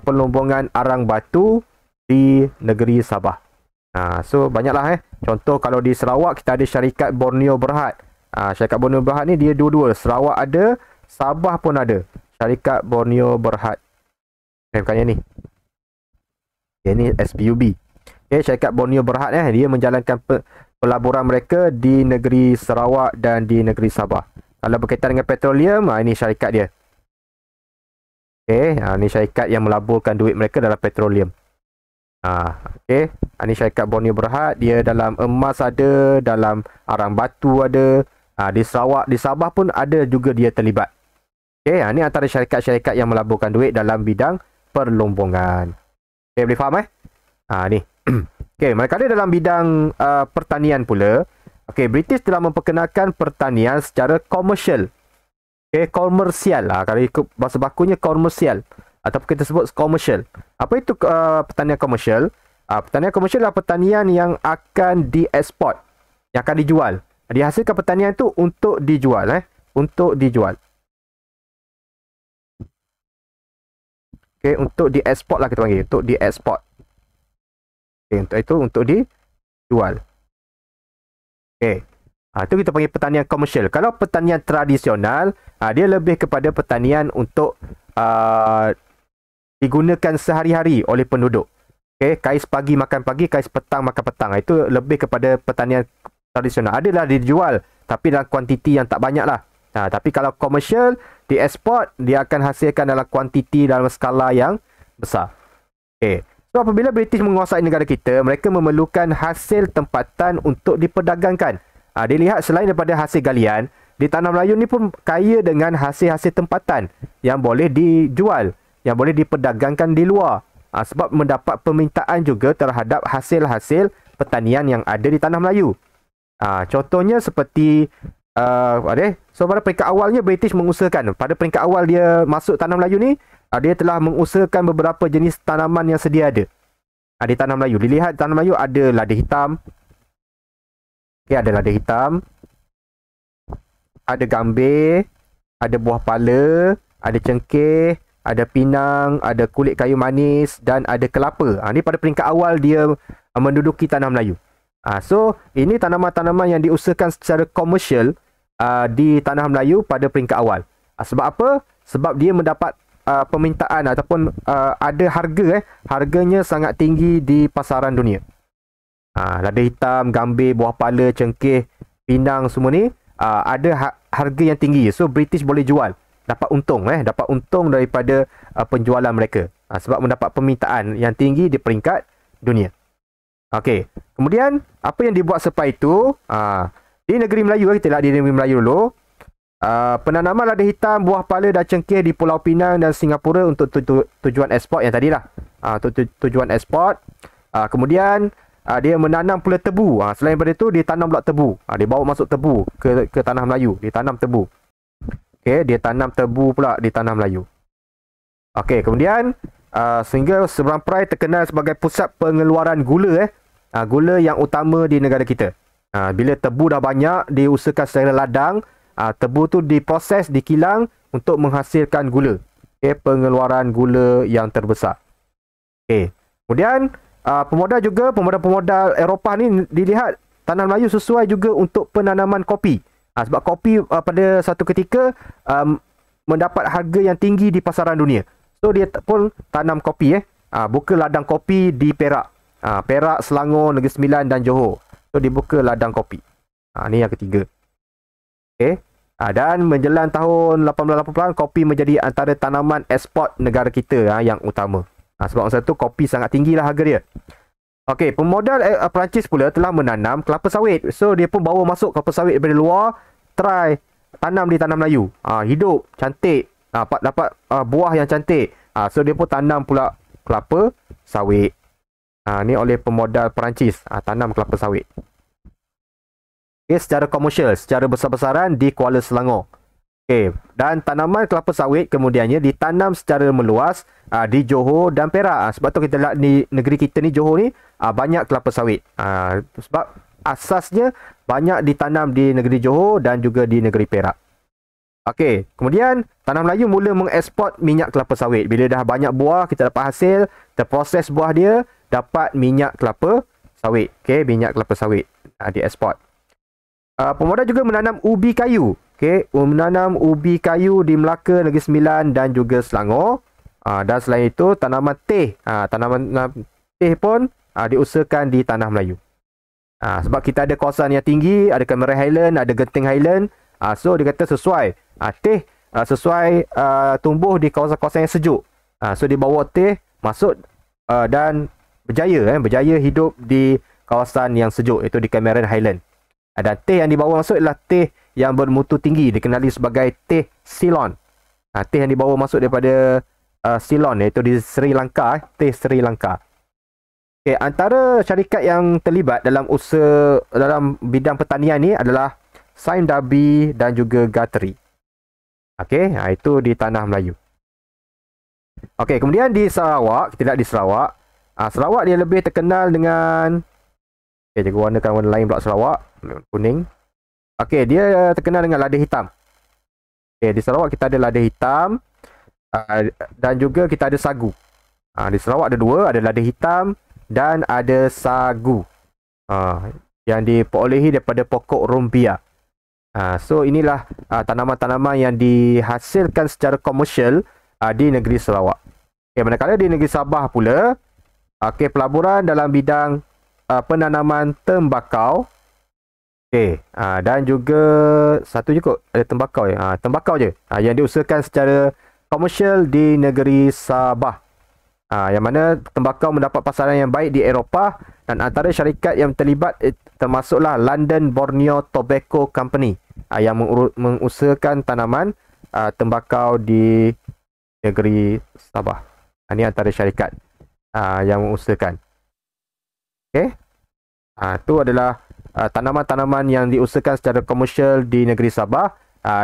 pelombongan arang batu di negeri Sabah. So banyaklah Contoh kalau di Sarawak kita ada syarikat Borneo Berhad. Syarikat Borneo Berhad ni dia dua-dua. Sarawak ada, Sabah pun ada. Syarikat Borneo Berhad. Bukannya ni. Ini SBUB. Syarikat Borneo Berhad dia menjalankan pelaburan mereka di negeri Sarawak dan di negeri Sabah. Kalau berkaitan dengan petroleum, ini syarikat dia. Ini syarikat yang melaburkan duit mereka dalam petroleum. Ini syarikat Borneo Berhad. Dia dalam emas ada, dalam arang batu ada. Di Sarawak, di Sabah pun ada juga dia terlibat. Ini antara syarikat-syarikat yang melaburkan duit dalam bidang perlombongan. Boleh faham ni. Manakala dalam bidang pertanian pula, British telah memperkenalkan pertanian secara komersial. Komersial. Kalau ikut bahasa bakunya komersial. Ataupun kita sebut komersial. Apa itu pertanian komersial? Pertanian komersial adalah pertanian yang akan dieksport, yang akan dijual. Dihasilkan pertanian itu untuk dijual. Untuk dijual. Untuk dieksport lah kita panggil. Untuk dieksport. Untuk itu, untuk dijual. Itu kita panggil pertanian komersial. Kalau pertanian tradisional, dia lebih kepada pertanian untuk digunakan sehari-hari oleh penduduk. Kais pagi makan pagi, kais petang makan petang. Itu lebih kepada pertanian tradisional. Adalah dijual, tapi dalam kuantiti yang tak banyak lah. Tapi kalau komersial, dieksport, dia akan hasilkan dalam kuantiti dalam skala yang besar. So apabila British menguasai negara kita, mereka memerlukan hasil tempatan untuk diperdagangkan. Dilihat selain daripada hasil galian, di Tanah Melayu ni pun kaya dengan hasil-hasil tempatan yang boleh dijual, yang boleh diperdagangkan di luar. Sebab mendapat permintaan juga terhadap hasil-hasil pertanian yang ada di Tanah Melayu. Contohnya seperti so pada peringkat awalnya British mengusahakan, pada peringkat awal dia masuk Tanah Melayu ni, dia telah mengusahakan beberapa jenis tanaman yang sedia ada di Tanah Melayu. Dilihat Tanah Melayu ada lada hitam. Ada lada hitam, ada gambir, ada buah pala, ada cengkeh, ada pinang, ada kulit kayu manis dan ada kelapa. Ini pada peringkat awal dia menduduki Tanah Melayu. So ini tanaman-tanaman yang diusahakan secara komersial di Tanah Melayu pada peringkat awal. Sebab apa? Sebab dia mendapat permintaan ataupun ada harga harganya sangat tinggi di pasaran dunia. Lada hitam, gambir, buah pala, cengkeh, pinang semua ni ada harga yang tinggi. So British boleh jual, dapat untung dapat untung daripada penjualan mereka sebab mendapat permintaan yang tinggi di peringkat dunia. Kemudian apa yang dibuat selepas itu di negeri Melayu, kita lihat di negeri Melayu dulu. Penanaman lada hitam, buah pala dan cengkeh di Pulau Pinang dan Singapura untuk tujuan ekspor yang tadilah. Untuk tujuan ekspor. Kemudian dia menanam pula tebu. Selain daripada itu, dia tanam pula tebu. Dia bawa masuk tebu ke tanah Melayu. Dia tanam tebu. Okey, dia tanam tebu pula di tanah Melayu. Okey, kemudian sehingga Seberang Perai terkenal sebagai pusat pengeluaran gula. Gula yang utama di negara kita. Bila tebu dah banyak, diusahakan secara ladang. Tebu tu diproses, dikilang untuk menghasilkan gula. Okay, pengeluaran gula yang terbesar. Okay. Kemudian pemodal-pemodal Eropah ni dilihat tanah Melayu sesuai juga untuk penanaman kopi. Sebab kopi pada satu ketika mendapat harga yang tinggi di pasaran dunia. So dia pun tanam kopi buka ladang kopi di Perak. Perak, Selangor, Negeri Sembilan dan Johor. So dia buka ladang kopi. Ni yang ketiga. Okay. Dan menjelang tahun 1880 kopi menjadi antara tanaman ekspor negara kita yang utama. Sebab masa tu kopi sangat tinggilah harga dia. Okey, pemodal Perancis pula telah menanam kelapa sawit. So dia pun bawa masuk kelapa sawit dari luar, try tanam di tanah Melayu. Hidup cantik, dapat buah yang cantik. So dia pun tanam pula kelapa sawit. Ni oleh pemodal Perancis, tanam kelapa sawit. Okay, secara komersial, secara besar-besaran di Kuala Selangor. Okay, dan tanaman kelapa sawit kemudiannya ditanam secara meluas di Johor dan Perak. Sebab tu kita lihat di negeri kita ni, Johor ni, banyak kelapa sawit. Sebab asasnya banyak ditanam di negeri Johor dan juga di negeri Perak. Okey, kemudian Tanah Melayu mula mengeksport minyak kelapa sawit. Bila dah banyak buah, kita dapat hasil, terproses buah dia, dapat minyak kelapa sawit. Okey, minyak kelapa sawit dieksport. Pemodal juga menanam ubi kayu. Okey, menanam ubi kayu di Melaka, Negeri Sembilan dan juga Selangor. Dan selain itu, tanaman teh. Tanaman teh pun diusahakan di Tanah Melayu. Sebab kita ada kawasan yang tinggi, ada Cameron Highland, ada Genting Highland. So dia kata sesuai. Teh sesuai tumbuh di kawasan-kawasan yang sejuk. So dia bawa teh masuk dan berjaya hidup di kawasan yang sejuk, iaitu di Cameron Highland. Dan teh yang dibawa masuk adalah teh yang bermutu tinggi, dikenali sebagai teh Ceylon. Teh yang dibawa masuk daripada Ceylon, iaitu di Sri Lanka, teh Sri Lanka. Okay, antara syarikat yang terlibat dalam usaha dalam bidang pertanian ni adalah Sime Darby dan juga Guthrie. Okey, itu di Tanah Melayu. Okey, kemudian di Sarawak, kita lihat di Sarawak. Sarawak dia lebih terkenal dengan jaga warnakan warna lain pula Sarawak, kuning. Okey, dia terkenal dengan lada hitam. Okey, di Sarawak kita ada lada hitam dan juga kita ada sagu. Di Sarawak ada dua, ada lada hitam dan ada sagu. Yang diperolehi daripada pokok rumbia. So inilah tanaman-tanaman yang dihasilkan secara komersial di negeri Sarawak. Okay, manakala di negeri Sabah pula, pelaburan dalam bidang penanaman tembakau. Dan juga satu je kot, ada tembakau je. Tembakau je yang diusahakan secara komersial di negeri Sabah. Yang mana tembakau mendapat pasaran yang baik di Eropah, dan antara syarikat yang terlibat termasuklah London Borneo Tobacco Company yang mengusahakan tanaman tembakau di negeri Sabah. Ini antara syarikat yang mengusahakan. Okey. Itu adalah tanaman-tanaman yang diusahakan secara komersial di negeri Sabah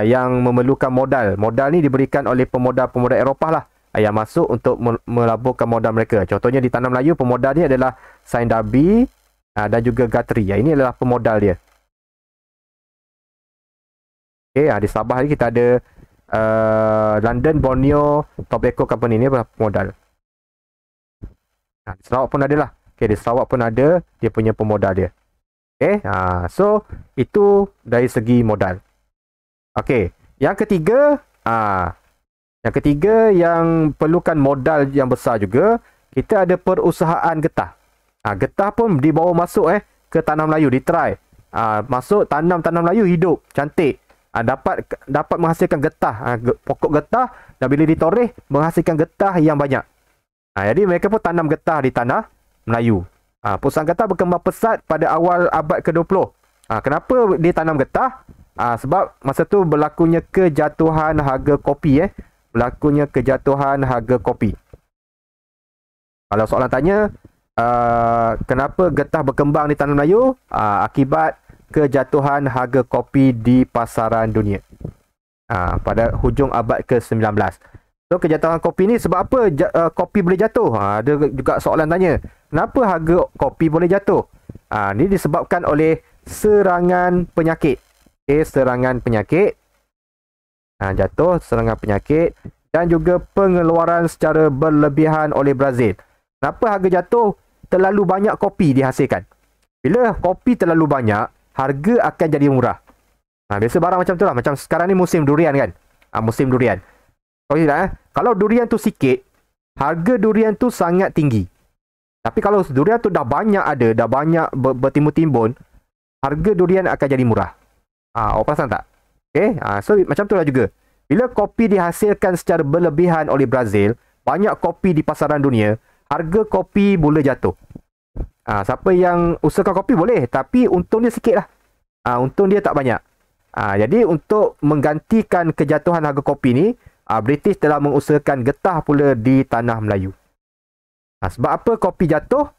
yang memerlukan modal. Modal ni diberikan oleh pemodal-pemodal Eropah lah, yang masuk untuk melaburkan modal mereka. Contohnya di Tanah Melayu, pemodal dia adalah Sime Darby dan juga Guthrie. Ini adalah pemodal dia. Okey, di Sabah ni kita ada London Borneo Tobacco Company, ni adalah pemodal. Di Sarawak pun ada lah. Okey, di Sarawak pun ada dia punya pemodal dia. Okey, so itu dari segi modal. Okey, yang ketiga, yang perlukan modal yang besar juga, kita ada perusahaan getah. Getah pun dibawa masuk ke Tanah Melayu, ditry. Masuk tanam Tanah Melayu, hidup cantik. Dapat menghasilkan getah, pokok getah, dan bila ditoreh menghasilkan getah yang banyak. Jadi mereka pun tanam getah di Tanah Melayu. Perusahaan getah berkembang pesat pada awal abad ke-20. Kenapa dia tanam getah? Sebab masa tu berlakunya kejatuhan harga kopi. Berlakunya kejatuhan harga kopi. Kalau soalan tanya, kenapa getah berkembang di tanah Melayu? Akibat kejatuhan harga kopi di pasaran dunia. Pada hujung abad ke-19. So, kejatuhan kopi ni sebab apa kopi boleh jatuh? Ada juga soalan tanya. Kenapa harga kopi boleh jatuh? Ini disebabkan oleh serangan penyakit. Serangan penyakit. Jatuh, serangan penyakit. Dan juga pengeluaran secara berlebihan oleh Brazil. Kenapa harga jatuh? Terlalu banyak kopi dihasilkan. Bila kopi terlalu banyak, harga akan jadi murah. Biasa barang macam tu lah. Macam sekarang ni musim durian kan? Musim durian. Kalau durian tu sikit, harga durian tu sangat tinggi. Tapi kalau durian tu dah banyak ada, dah banyak bertimbun-timbun, harga durian akan jadi murah. Awak perasan tak? Okay? So macam tu lah juga. Bila kopi dihasilkan secara berlebihan oleh Brazil, banyak kopi di pasaran dunia, harga kopi boleh jatuh. Siapa yang usahakan kopi boleh, tapi untung dia sikit lah. Untung dia tak banyak. Jadi untuk menggantikan kejatuhan harga kopi ni, British telah mengusahakan getah pula di tanah Melayu. Sebab apa kopi jatuh?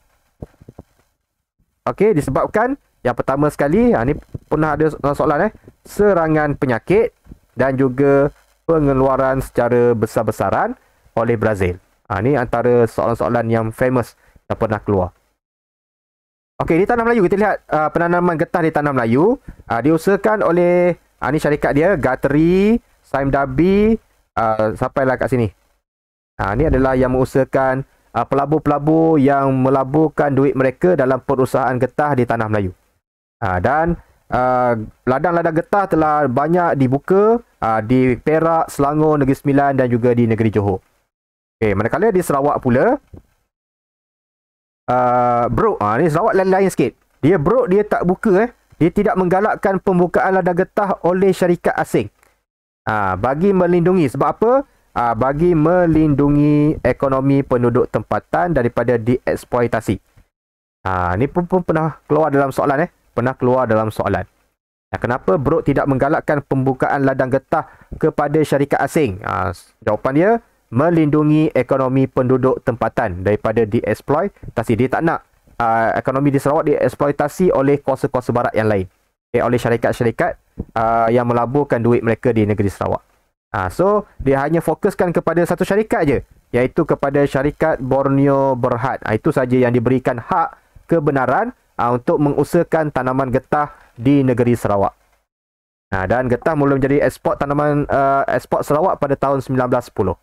Okey, disebabkan yang pertama sekali, ni pernah ada soalan serangan penyakit dan juga pengeluaran secara besar-besaran oleh Brazil. Ni antara soalan-soalan yang famous yang pernah keluar. Okey, di tanah Melayu kita lihat penanaman getah di tanah Melayu diusahakan oleh ni syarikat dia, Guthrie, Sime Darby, sampailah kat sini. Ini adalah yang mengusahakan pelabur-pelabur yang melaburkan duit mereka dalam perusahaan getah di tanah Melayu. Dan ladang-ladang getah telah banyak dibuka di Perak, Selangor, Negeri Sembilan dan juga di Negeri Johor. Okay, manakala di Sarawak pula, Brooke, ni Sarawak lain-lain sikit. Dia Brooke, dia tak buka dia tidak menggalakkan pembukaan ladang getah oleh syarikat asing. Bagi melindungi, sebab apa? Bagi melindungi ekonomi penduduk tempatan daripada dieksploitasi. Ni pun pernah keluar dalam soalan Pernah keluar dalam soalan. Kenapa Brooke tidak menggalakkan pembukaan ladang getah kepada syarikat asing? Jawapan dia, melindungi ekonomi penduduk tempatan daripada dieksploitasi. Dia tak nak ekonomi di Sarawak dieksploitasi oleh kuasa-kuasa barat yang lain. Oleh syarikat-syarikat yang melaburkan duit mereka di negeri Sarawak. So, dia hanya fokuskan kepada satu syarikat je, iaitu kepada syarikat Borneo Berhad. Itu saja yang diberikan hak kebenaran untuk mengusahakan tanaman getah di negeri Sarawak. Dan getah mula menjadi eksport tanaman eksport Sarawak pada tahun 1910.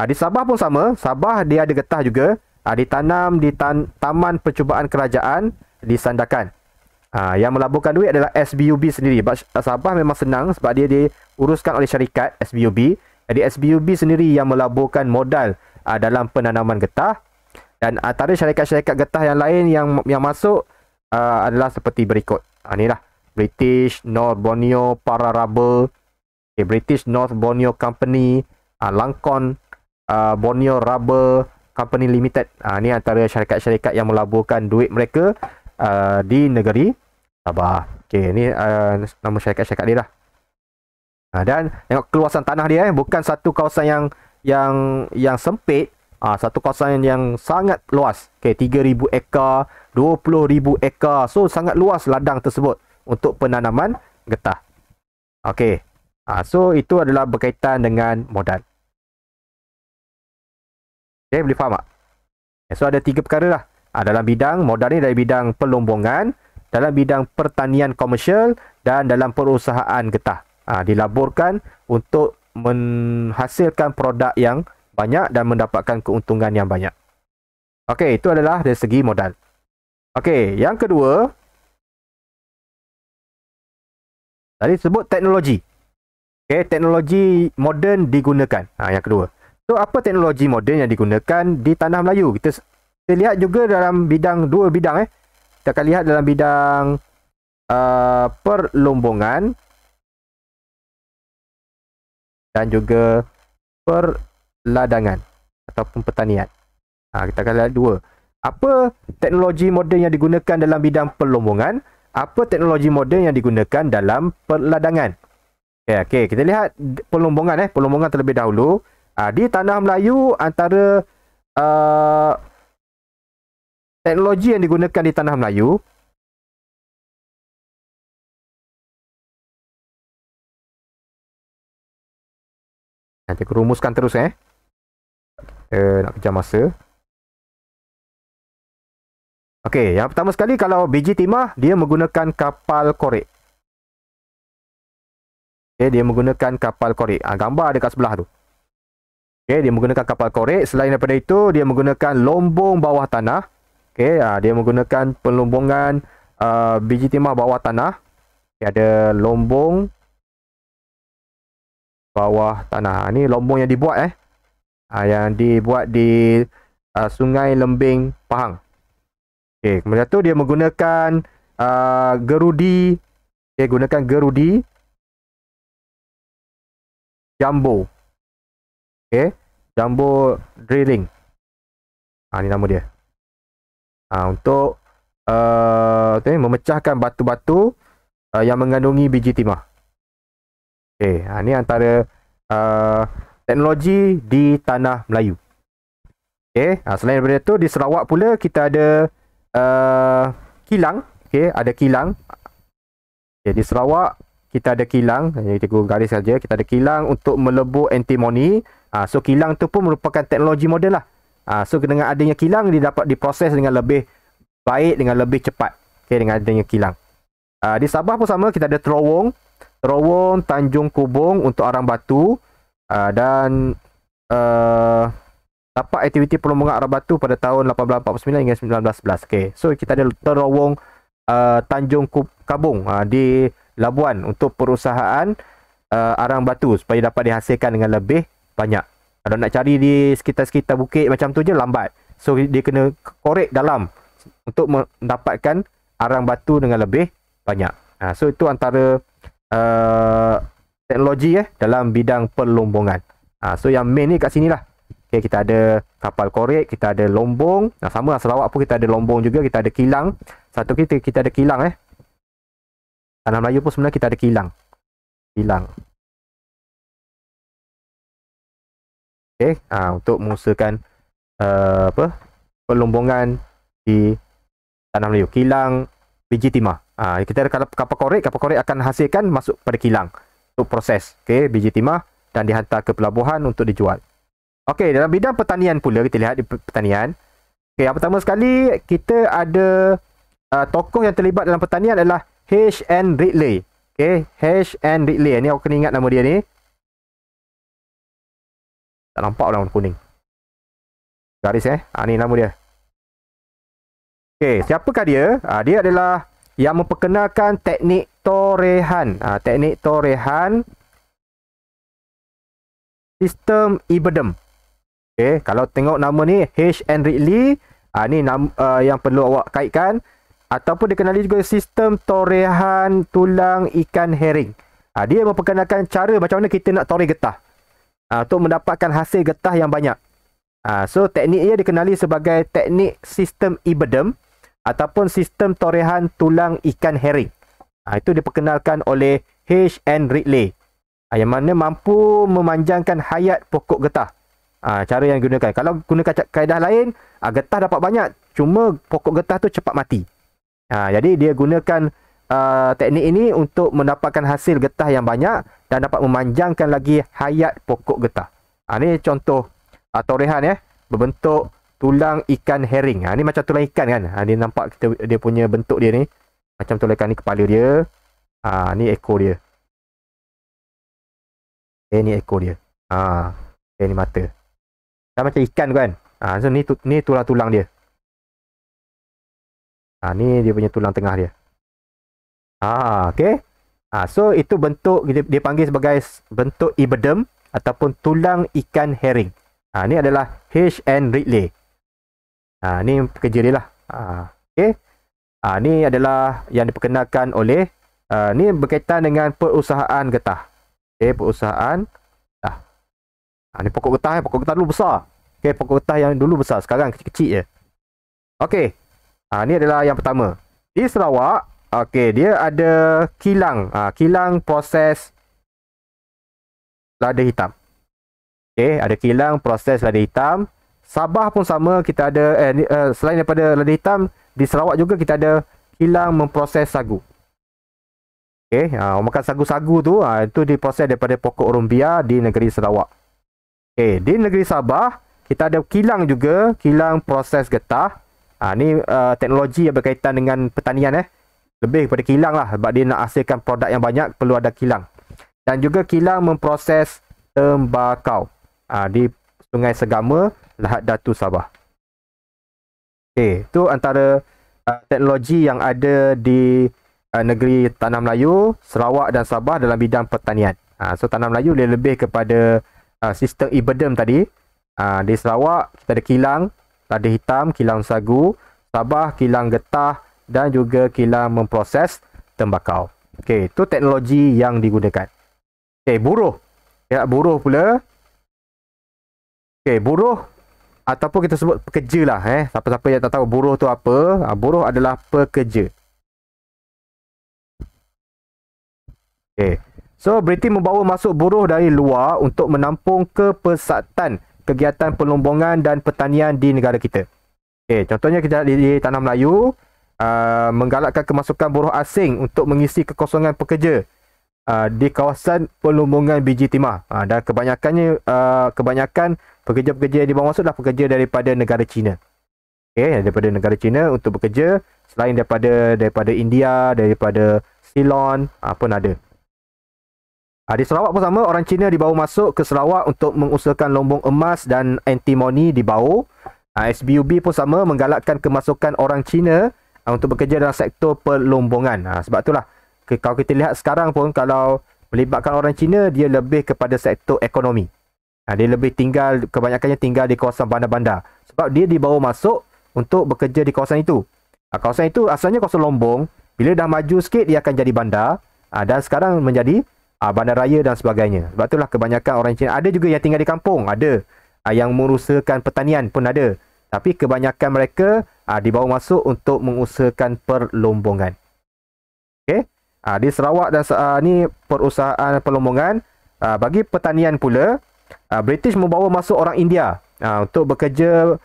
Di Sabah pun sama. Sabah dia ada getah juga. Ditanam di Taman Percubaan Kerajaan di Sandakan. Yang melaburkan duit adalah SBUB sendiri. Sabah memang senang sebab dia diuruskan oleh syarikat SBUB. Jadi SBUB sendiri yang melaburkan modal dalam penanaman getah. Dan antara syarikat-syarikat getah yang lain yang masuk adalah seperti berikut. Inilah British North Borneo Para Rubber, British North Borneo Company, Langkon Borneo Rubber Company Limited. Ini antara syarikat-syarikat yang melaburkan duit mereka di negeri Sabah. Ini nama syarikat-syarikat dia lah. Dan tengok keluasan tanah dia, bukan satu kawasan yang sempit, satu kawasan yang sangat luas. 3,000 ekar, 20,000 ekar. So sangat luas ladang tersebut untuk penanaman getah. So itu adalah berkaitan dengan modal. Boleh faham tak? So ada 3 perkara lah. Dalam bidang modal ni, dari bidang pelombongan, dalam bidang pertanian komersial dan dalam perusahaan getah. Dilaburkan untuk menghasilkan produk yang banyak dan mendapatkan keuntungan yang banyak. Itu adalah dari segi modal. Yang kedua, tadi sebut teknologi. Teknologi moden digunakan. Yang kedua. So, apa teknologi moden yang digunakan di tanah Melayu? Kita lihat juga dalam bidang, 2 bidang. Kita akan lihat dalam bidang perlombongan dan juga perladangan ataupun pertanian. Kita akan lihat 2. Apa teknologi moden yang digunakan dalam bidang perlombongan? Apa teknologi moden yang digunakan dalam perladangan? Kita lihat perlombongan. Perlombongan terlebih dahulu. Di tanah Melayu, antara teknologi yang digunakan di tanah Melayu nanti aku rumuskan terus nak kejar masa. Okey, yang pertama sekali kalau biji timah dia menggunakan kapal korek. Okey, dia menggunakan kapal korek. Gambar ada kat sebelah tu. Okey, dia menggunakan kapal korek. Selain daripada itu, dia menggunakan lombong bawah tanah. Okey, dia menggunakan pelombongan biji timah bawah tanah. Okay, ada lombong bawah tanah. Ni lombong yang dibuat yang dibuat di Sungai Lembing, Pahang. Okey, kemudian tu dia menggunakan gerudi. Okey, gunakan gerudi jumbo. Okey, jumbo drilling. Ni nama dia. Untuk memecahkan batu-batu yang mengandungi biji timah. Okey, ni antara teknologi di tanah Melayu. Okey, selain daripada itu di Sarawak pula kita ada kilang. Okey, ada kilang. Okay, di Sarawak kita ada kilang. Kita garis saja. Kita ada kilang untuk melebur antimoni. So kilang tu pun merupakan teknologi moden lah. So dengan adanya kilang dia dapat diproses dengan lebih baik, dengan lebih cepat. Okay, dengan adanya kilang. Di Sabah pun sama, kita ada terowong. Terowong Tanjung Kubung untuk arang batu. Dan dapat aktiviti pelombongan arang batu pada tahun 1849 hingga 1911. Okay, so kita ada terowong Tanjung Kabung di Labuan untuk perusahaan arang batu supaya dapat dihasilkan dengan lebih banyak. Kalau nak cari di sekitar-sekitar bukit macam tu je lambat. So dia kena korek dalam untuk mendapatkan arang batu dengan lebih banyak. So itu antara teknologi dalam bidang pelombongan. So yang main ni kat sini lah. Okay, kita ada kapal korek, kita ada lombong. Sama lah Sarawak pun kita ada lombong juga, kita ada kilang. Satu kita ada kilang Tanah Melayu pun sebenarnya kita ada kilang. Okay, untuk mengusahakan pelombongan di Tanah Melayu. Kilang biji timah. Kita ada kapal korek akan hasilkan masuk pada kilang untuk proses biji timah dan dihantar ke pelabuhan untuk dijual. Okey, dalam bidang pertanian pula kita lihat di pertanian. Okey, yang pertama sekali kita ada tokoh yang terlibat dalam pertanian adalah H.N. Ridley. Okey, H.N. Ridley. Ni aku kena ingat nama dia ni. Tak nampak warna kuning. Garis ni nama dia. Okey, siapakah dia? Dia adalah yang memperkenalkan teknik torehan. Teknik torehan sistem Ibedem. Okay, kalau tengok nama ni H.N. Ridley, ni yang perlu awak kaitkan. Ataupun dikenali juga sistem torehan tulang ikan herring. Dia memperkenalkan cara macam mana kita nak toreh getah untuk mendapatkan hasil getah yang banyak. So teknik ia dikenali sebagai teknik sistem Ibedem ataupun sistem torehan tulang ikan herring. Itu diperkenalkan oleh H.N. Ridley. Yang mana mampu memanjangkan hayat pokok getah. Cara yang digunakan. Kalau gunakan kaedah lain, getah dapat banyak. Cuma pokok getah tu cepat mati. Jadi dia gunakan teknik ini untuk mendapatkan hasil getah yang banyak dan dapat memanjangkan lagi hayat pokok getah. Ni contoh torehan berbentuk tulang ikan herring. Ni macam tulang ikan kan. Dia nampak dia punya bentuk dia ni. Macam tulang ikan ni kepala dia. Ni ekor dia. Ni ekor dia. Ni mata. Macam ikan kan. So ni tulang-tulang dia. Ni dia punya tulang tengah dia. Okey. So itu bentuk dia panggil sebagai bentuk Ibedem ataupun tulang ikan herring. Ni adalah H.N. Ridley. Ni pekerja dia lah. Okey. Ni adalah yang diperkenalkan oleh ni berkaitan dengan perusahaan getah. Okey, perusahaan getah. Ni pokok getah pokok getah dulu besar. Okey, pokok getah yang dulu besar, sekarang kecil-kecil je. Okey. Ni adalah yang pertama. Di Sarawak, okey, dia ada kilang. Kilang proses lada hitam. Okey, ada kilang proses lada hitam. Sabah pun sama, kita ada selain daripada lada hitam, di Sarawak juga kita ada kilang memproses sagu. Okey, orang makan sagu-sagu tu, itu diproses daripada pokok Rumbia di negeri Sarawak. Okey, di negeri Sabah kita ada kilang juga, kilang proses getah. Ni teknologi yang berkaitan dengan pertanian lebih kepada kilang lah, sebab dia nak hasilkan produk yang banyak, perlu ada kilang. Dan juga kilang memproses tembakau di Sungai Segama, Lahad Datu, Sabah. Okey, itu antara teknologi yang ada di negeri Tanah Melayu, Sarawak dan Sabah dalam bidang pertanian. So Tanah Melayu dia lebih kepada sistem ibedem tadi. Di Sarawak kita ada kilang lada hitam, kilang sagu. Sabah kilang getah dan juga kilang memproses tembakau. Okey, itu teknologi yang digunakan. Okey, buruh. Ya, buruh pula. Okey, buruh ataupun kita sebut pekerja lah. Siapa-siapa yang tak tahu buruh tu apa, buruh adalah pekerja. Okay. So, British membawa masuk buruh dari luar untuk menampung kepesatan kegiatan pelombongan dan pertanian di negara kita. Okay. Contohnya kita di Tanah Melayu, menggalakkan kemasukan buruh asing untuk mengisi kekosongan pekerja di kawasan pelombongan biji timah. Dan kebanyakan pekerja-pekerja yang dibawa masuk adalah pekerja daripada negara China. Okay. Daripada negara China untuk bekerja, selain daripada India, daripada Ceylon, pun ada. Di Sarawak pun sama, orang Cina dibawa masuk ke Sarawak untuk mengusahakan lombong emas dan antimoni di bau. SBUB pun sama, menggalakkan kemasukan orang Cina untuk bekerja dalam sektor pelombongan. Sebab itulah, kalau kita lihat sekarang pun, kalau melibatkan orang Cina, dia lebih kepada sektor ekonomi. Dia lebih kebanyakannya tinggal di kawasan bandar-bandar. Sebab dia dibawa masuk untuk bekerja di kawasan itu. Kawasan itu asalnya kawasan lombong, bila dah maju sikit, dia akan jadi bandar. Dan sekarang menjadi bandaraya dan sebagainya. Sebab itulah kebanyakan orang Cina. Ada juga yang tinggal di kampung, ada yang mengusahakan pertanian pun ada. Tapi kebanyakan mereka dibawa masuk untuk mengusahakan perlombongan. Okey. Di Sarawak dan ni perusahaan perlombongan. Bagi pertanian pula, British membawa masuk orang India untuk bekerja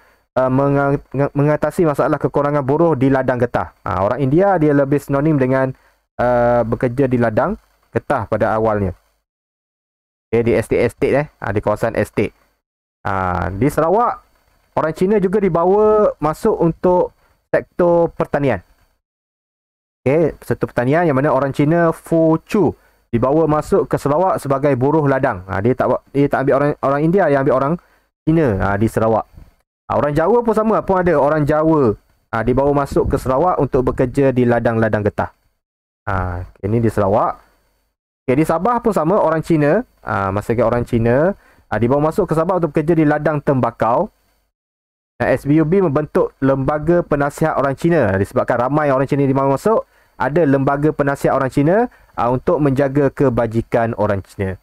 mengatasi masalah kekurangan buruh di ladang getah. Orang India dia lebih sinonim dengan bekerja di ladang getah pada awalnya. Di estate-estate di kawasan estate. Di Sarawak, orang Cina juga dibawa masuk untuk sektor pertanian. Sektor pertanian yang mana orang Cina Fu Chu dibawa masuk ke Sarawak sebagai buruh ladang. Dia tak ambil orang India, yang ambil orang Cina di Sarawak. Orang Jawa pun sama, pun ada orang Jawa dibawa masuk ke Sarawak untuk bekerja di ladang-ladang getah. Ini di Sarawak. Di Sabah pun sama, orang Cina, orang Cina dibawa masuk ke Sabah untuk bekerja di ladang tembakau. SBUB membentuk lembaga penasihat orang Cina. Disebabkan ramai orang Cina dibawa masuk, ada lembaga penasihat orang Cina untuk menjaga kebajikan orang Cina.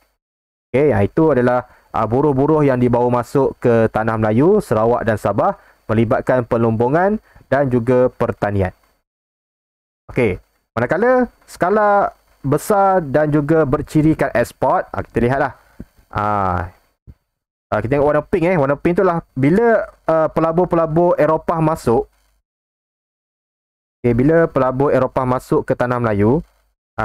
Itu adalah buruh-buruh yang dibawa masuk ke Tanah Melayu, Sarawak dan Sabah, melibatkan pelombongan dan juga pertanian. Manakala skala besar dan juga bercirikan ekspor, kita lihatlah. Kita tengok warna pink warna pink tu lah bila pelabur-pelabur Eropah masuk. Bila pelabur Eropah masuk ke Tanah Melayu,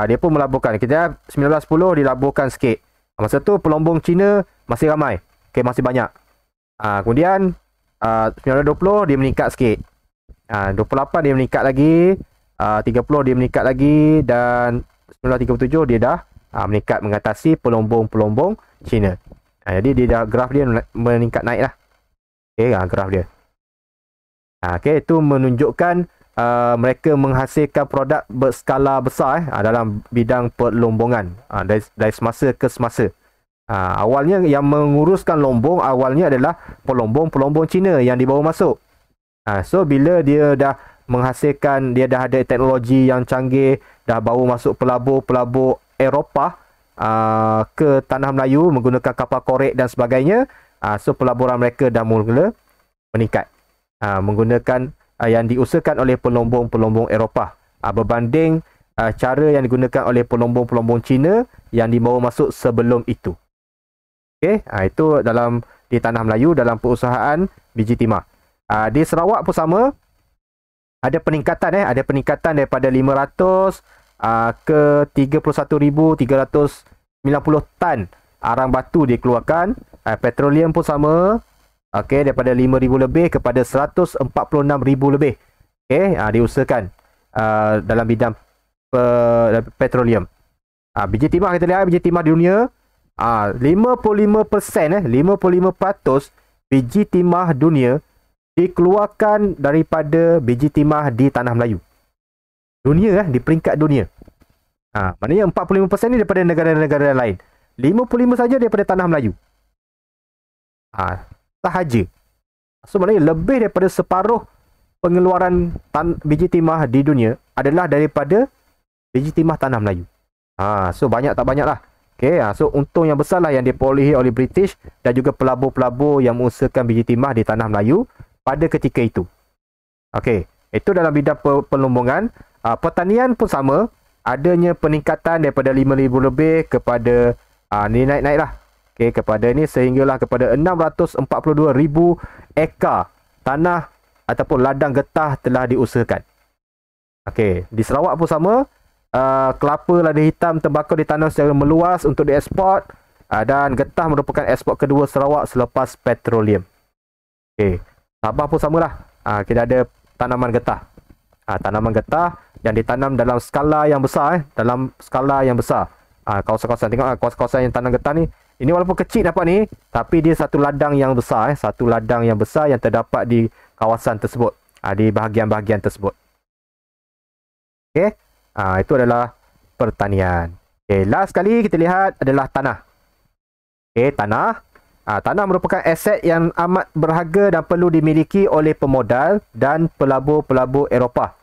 dia pun melaburkan. Kita 1910 dilaburkan sikit. Masa tu pelombong Cina masih ramai. Masih banyak. Kemudian 1920 dia meningkat sikit. 28 dia meningkat lagi. 30 dia meningkat lagi. Dan 1937 dia dah meningkat, mengatasi pelombong-pelombong Cina. Jadi dia dah, graf dia meningkat naik lah. Graf dia. Itu menunjukkan mereka menghasilkan produk berskala besar dalam bidang perlombongan dari semasa ke semasa. Awalnya yang menguruskan lombong awalnya adalah pelombong-pelombong Cina yang dibawa masuk. So bila dia dah menghasilkan, dia dah ada teknologi yang canggih, dah bawa masuk pelabur-pelabur Eropah ke Tanah Melayu menggunakan kapal korek dan sebagainya, so pelaburan mereka dah mula meningkat menggunakan yang diusahakan oleh pelombong-pelombong Eropah berbanding cara yang digunakan oleh pelombong-pelombong Cina yang dibawa masuk sebelum itu. Itu dalam di Tanah Melayu dalam perusahaan biji timah. Di Sarawak pun sama, ada peningkatan ada peningkatan daripada 500 ke 31,390 tan arang batu dikeluarkan. Petroleum pun sama, okey, daripada 5,000 lebih kepada 146,000 lebih. Okey, diusahakan dalam bidang petroleum. Biji timah, kita lihat biji timah di dunia, 55% 55% biji timah dunia dikeluarkan daripada biji timah di Tanah Melayu. Dunia di peringkat dunia. Maknanya 45% ni daripada negara-negara lain. 55 saja daripada Tanah Melayu. Sahaja. So maknanya lebih daripada separuh pengeluaran biji timah di dunia adalah daripada biji timah Tanah Melayu. So banyak tak banyak lah. Okay, so untung yang besar lah yang diperolehi oleh British dan juga pelabur-pelabur yang mengusahakan biji timah di Tanah Melayu pada ketika itu. Okey, itu dalam bidang pelumbungan. Pertanian pun sama, adanya peningkatan daripada 5,000 lebih kepada ni naik-naik lah. Okey, kepada ni sehinggalah kepada 642,000 ekar tanah ataupun ladang getah telah diusahakan. Okey, di Sarawak pun sama, kelapa, lada hitam, tembakau ditanam secara meluas untuk dieksport, dan getah merupakan ekspor kedua Sarawak selepas petroleum. Okey, Sabah pun samalah. Kita ada tanaman getah. Tanaman getah yang ditanam dalam skala yang besar, dalam skala yang besar. Kawasan-kawasan, tengok kawasan-kawasan yang tanam getah ni. Ini walaupun kecil nampak ni, tapi dia satu ladang yang besar, satu ladang yang besar yang terdapat di kawasan tersebut, di bahagian-bahagian tersebut. Okey. Itu adalah pertanian. Okay, last sekali kita lihat adalah tanah. Okay, tanah. Tanah merupakan aset yang amat berharga dan perlu dimiliki oleh pemodal dan pelabur-pelabur Eropah.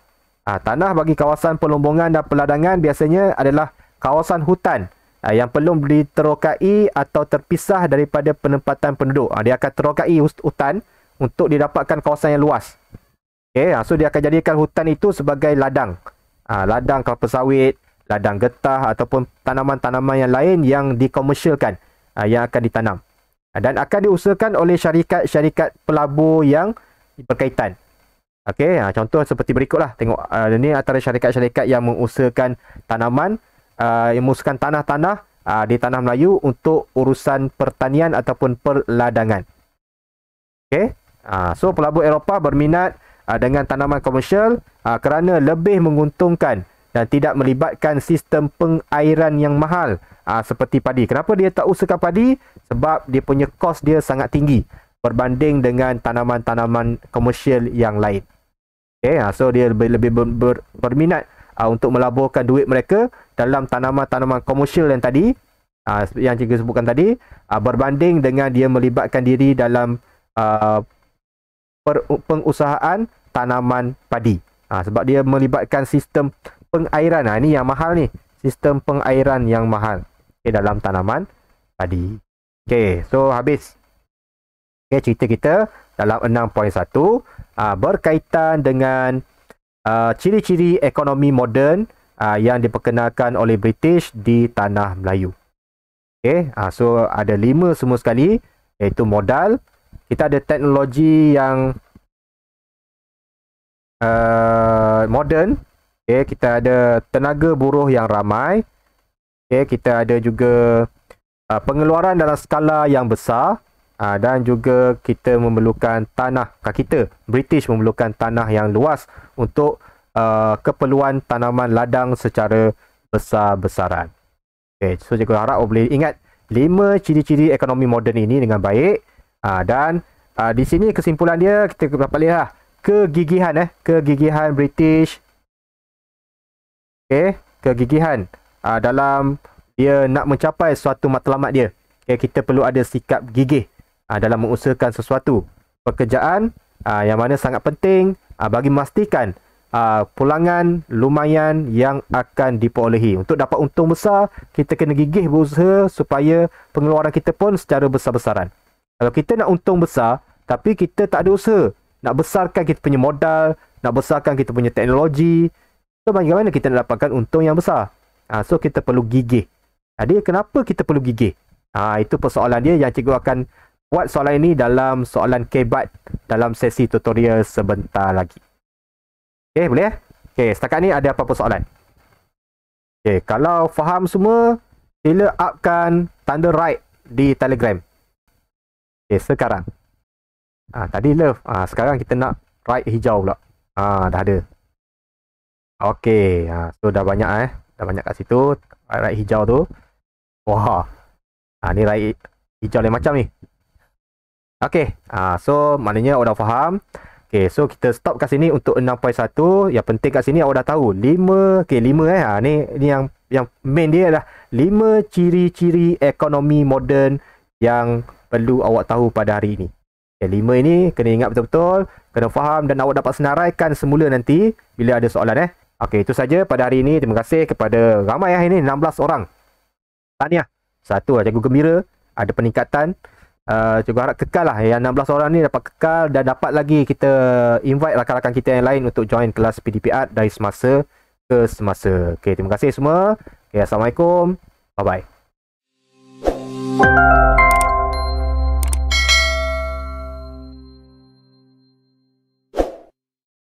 Tanah bagi kawasan pelumbungan dan peladangan biasanya adalah kawasan hutan yang belum diterokai atau terpisah daripada penempatan penduduk. Dia akan terokai hutan untuk didapatkan kawasan yang luas. Okay, so dia akan jadikan hutan itu sebagai ladang. Ladang kelapa sawit, ladang getah ataupun tanaman-tanaman yang lain yang dikomersialkan, yang akan ditanam. Dan akan diusahakan oleh syarikat-syarikat pelabur yang berkaitan. Okey, contoh seperti berikutlah. Tengok, ini antara syarikat-syarikat yang mengusahakan tanaman, yang mengusahakan tanah-tanah di Tanah Melayu untuk urusan pertanian ataupun perladangan. Okey, so pelabur Eropah berminat dengan tanaman komersial kerana lebih menguntungkan dan tidak melibatkan sistem pengairan yang mahal seperti padi. Kenapa dia tak usahakan padi? Sebab dia punya kos dia sangat tinggi berbanding dengan tanaman-tanaman komersial yang lain. Okay, so dia lebih berminat untuk melaburkan duit mereka dalam tanaman-tanaman komersial yang tadi, yang cikgu sebutkan tadi, berbanding dengan dia melibatkan diri dalam pengusahaan tanaman padi. Sebab dia melibatkan sistem pengairan. Ini yang mahal ni. Sistem pengairan yang mahal dalam tanaman padi. Okay, so habis. Okay, cerita kita dalam 6.1 berkaitan dengan ciri-ciri ekonomi moden yang diperkenalkan oleh British di Tanah Melayu. Okay, so ada 5 semua sekali, iaitu modal. Kita ada teknologi yang moden. Okay, kita ada tenaga buruh yang ramai. Okay, kita ada juga pengeluaran dalam skala yang besar. Dan juga kita memerlukan tanah. Kita, British memerlukan tanah yang luas untuk keperluan tanaman ladang secara besar-besaran. Okay, so cikgu harap boleh ingat 5 ciri-ciri ekonomi moden ini dengan baik. Dan di sini kesimpulan dia kita dapat lihat kegigihan British. Okay, kegigihan dalam dia nak mencapai suatu matlamat dia. Okay, kita perlu ada sikap gigih dalam mengusahakan sesuatu pekerjaan yang mana sangat penting bagi memastikan pulangan lumayan yang akan diperolehi. Untuk dapat untung besar, kita kena gigih berusaha supaya pengeluaran kita pun secara besar-besaran. Kalau kita nak untung besar tapi kita tak ada usaha nak besarkan kita punya modal, nak besarkan kita punya teknologi, so bagaimana kita nak dapatkan untung yang besar? So kita perlu gigih. Jadi kenapa kita perlu gigih? Itu persoalan dia yang cikgu akan buat soalan ini dalam soalan kebat dalam sesi tutorial sebentar lagi. Okay, boleh? Okay, setakat ni ada apa-apa soalan? Okay, kalau faham semua, sila upkan tanda right di Telegram. Okay, sekarang. Tadi love. Sekarang kita nak right hijau pula. Dah ada. Okay, so dah banyak Dah banyak kat situ. Right hijau tu. Wah. Ni right hijau lain macam ni. Okay, so maknanya awak dah faham. Okay, so kita stop kat sini untuk 6.1. Yang penting kat sini awak dah tahu 5, okay 5 ni yang main dia adalah 5 ciri-ciri ekonomi moden yang perlu awak tahu pada hari ini. Okay, 5 ini kena ingat betul-betul, kena faham dan awak dapat senaraikan semula nanti bila ada soalan Okay, itu saja pada hari ini. Terima kasih kepada ramai ini 16 orang. Tahniah. Satu cikgu gembira, ada peningkatan. Cikgu harap kekal lah yang 16 orang ni dapat kekal dan dapat lagi kita invite rakan-rakan kita yang lain untuk join kelas PDP Art dari semasa ke semasa. Okay, terima kasih semua. Okay, Assalamualaikum. Bye-bye.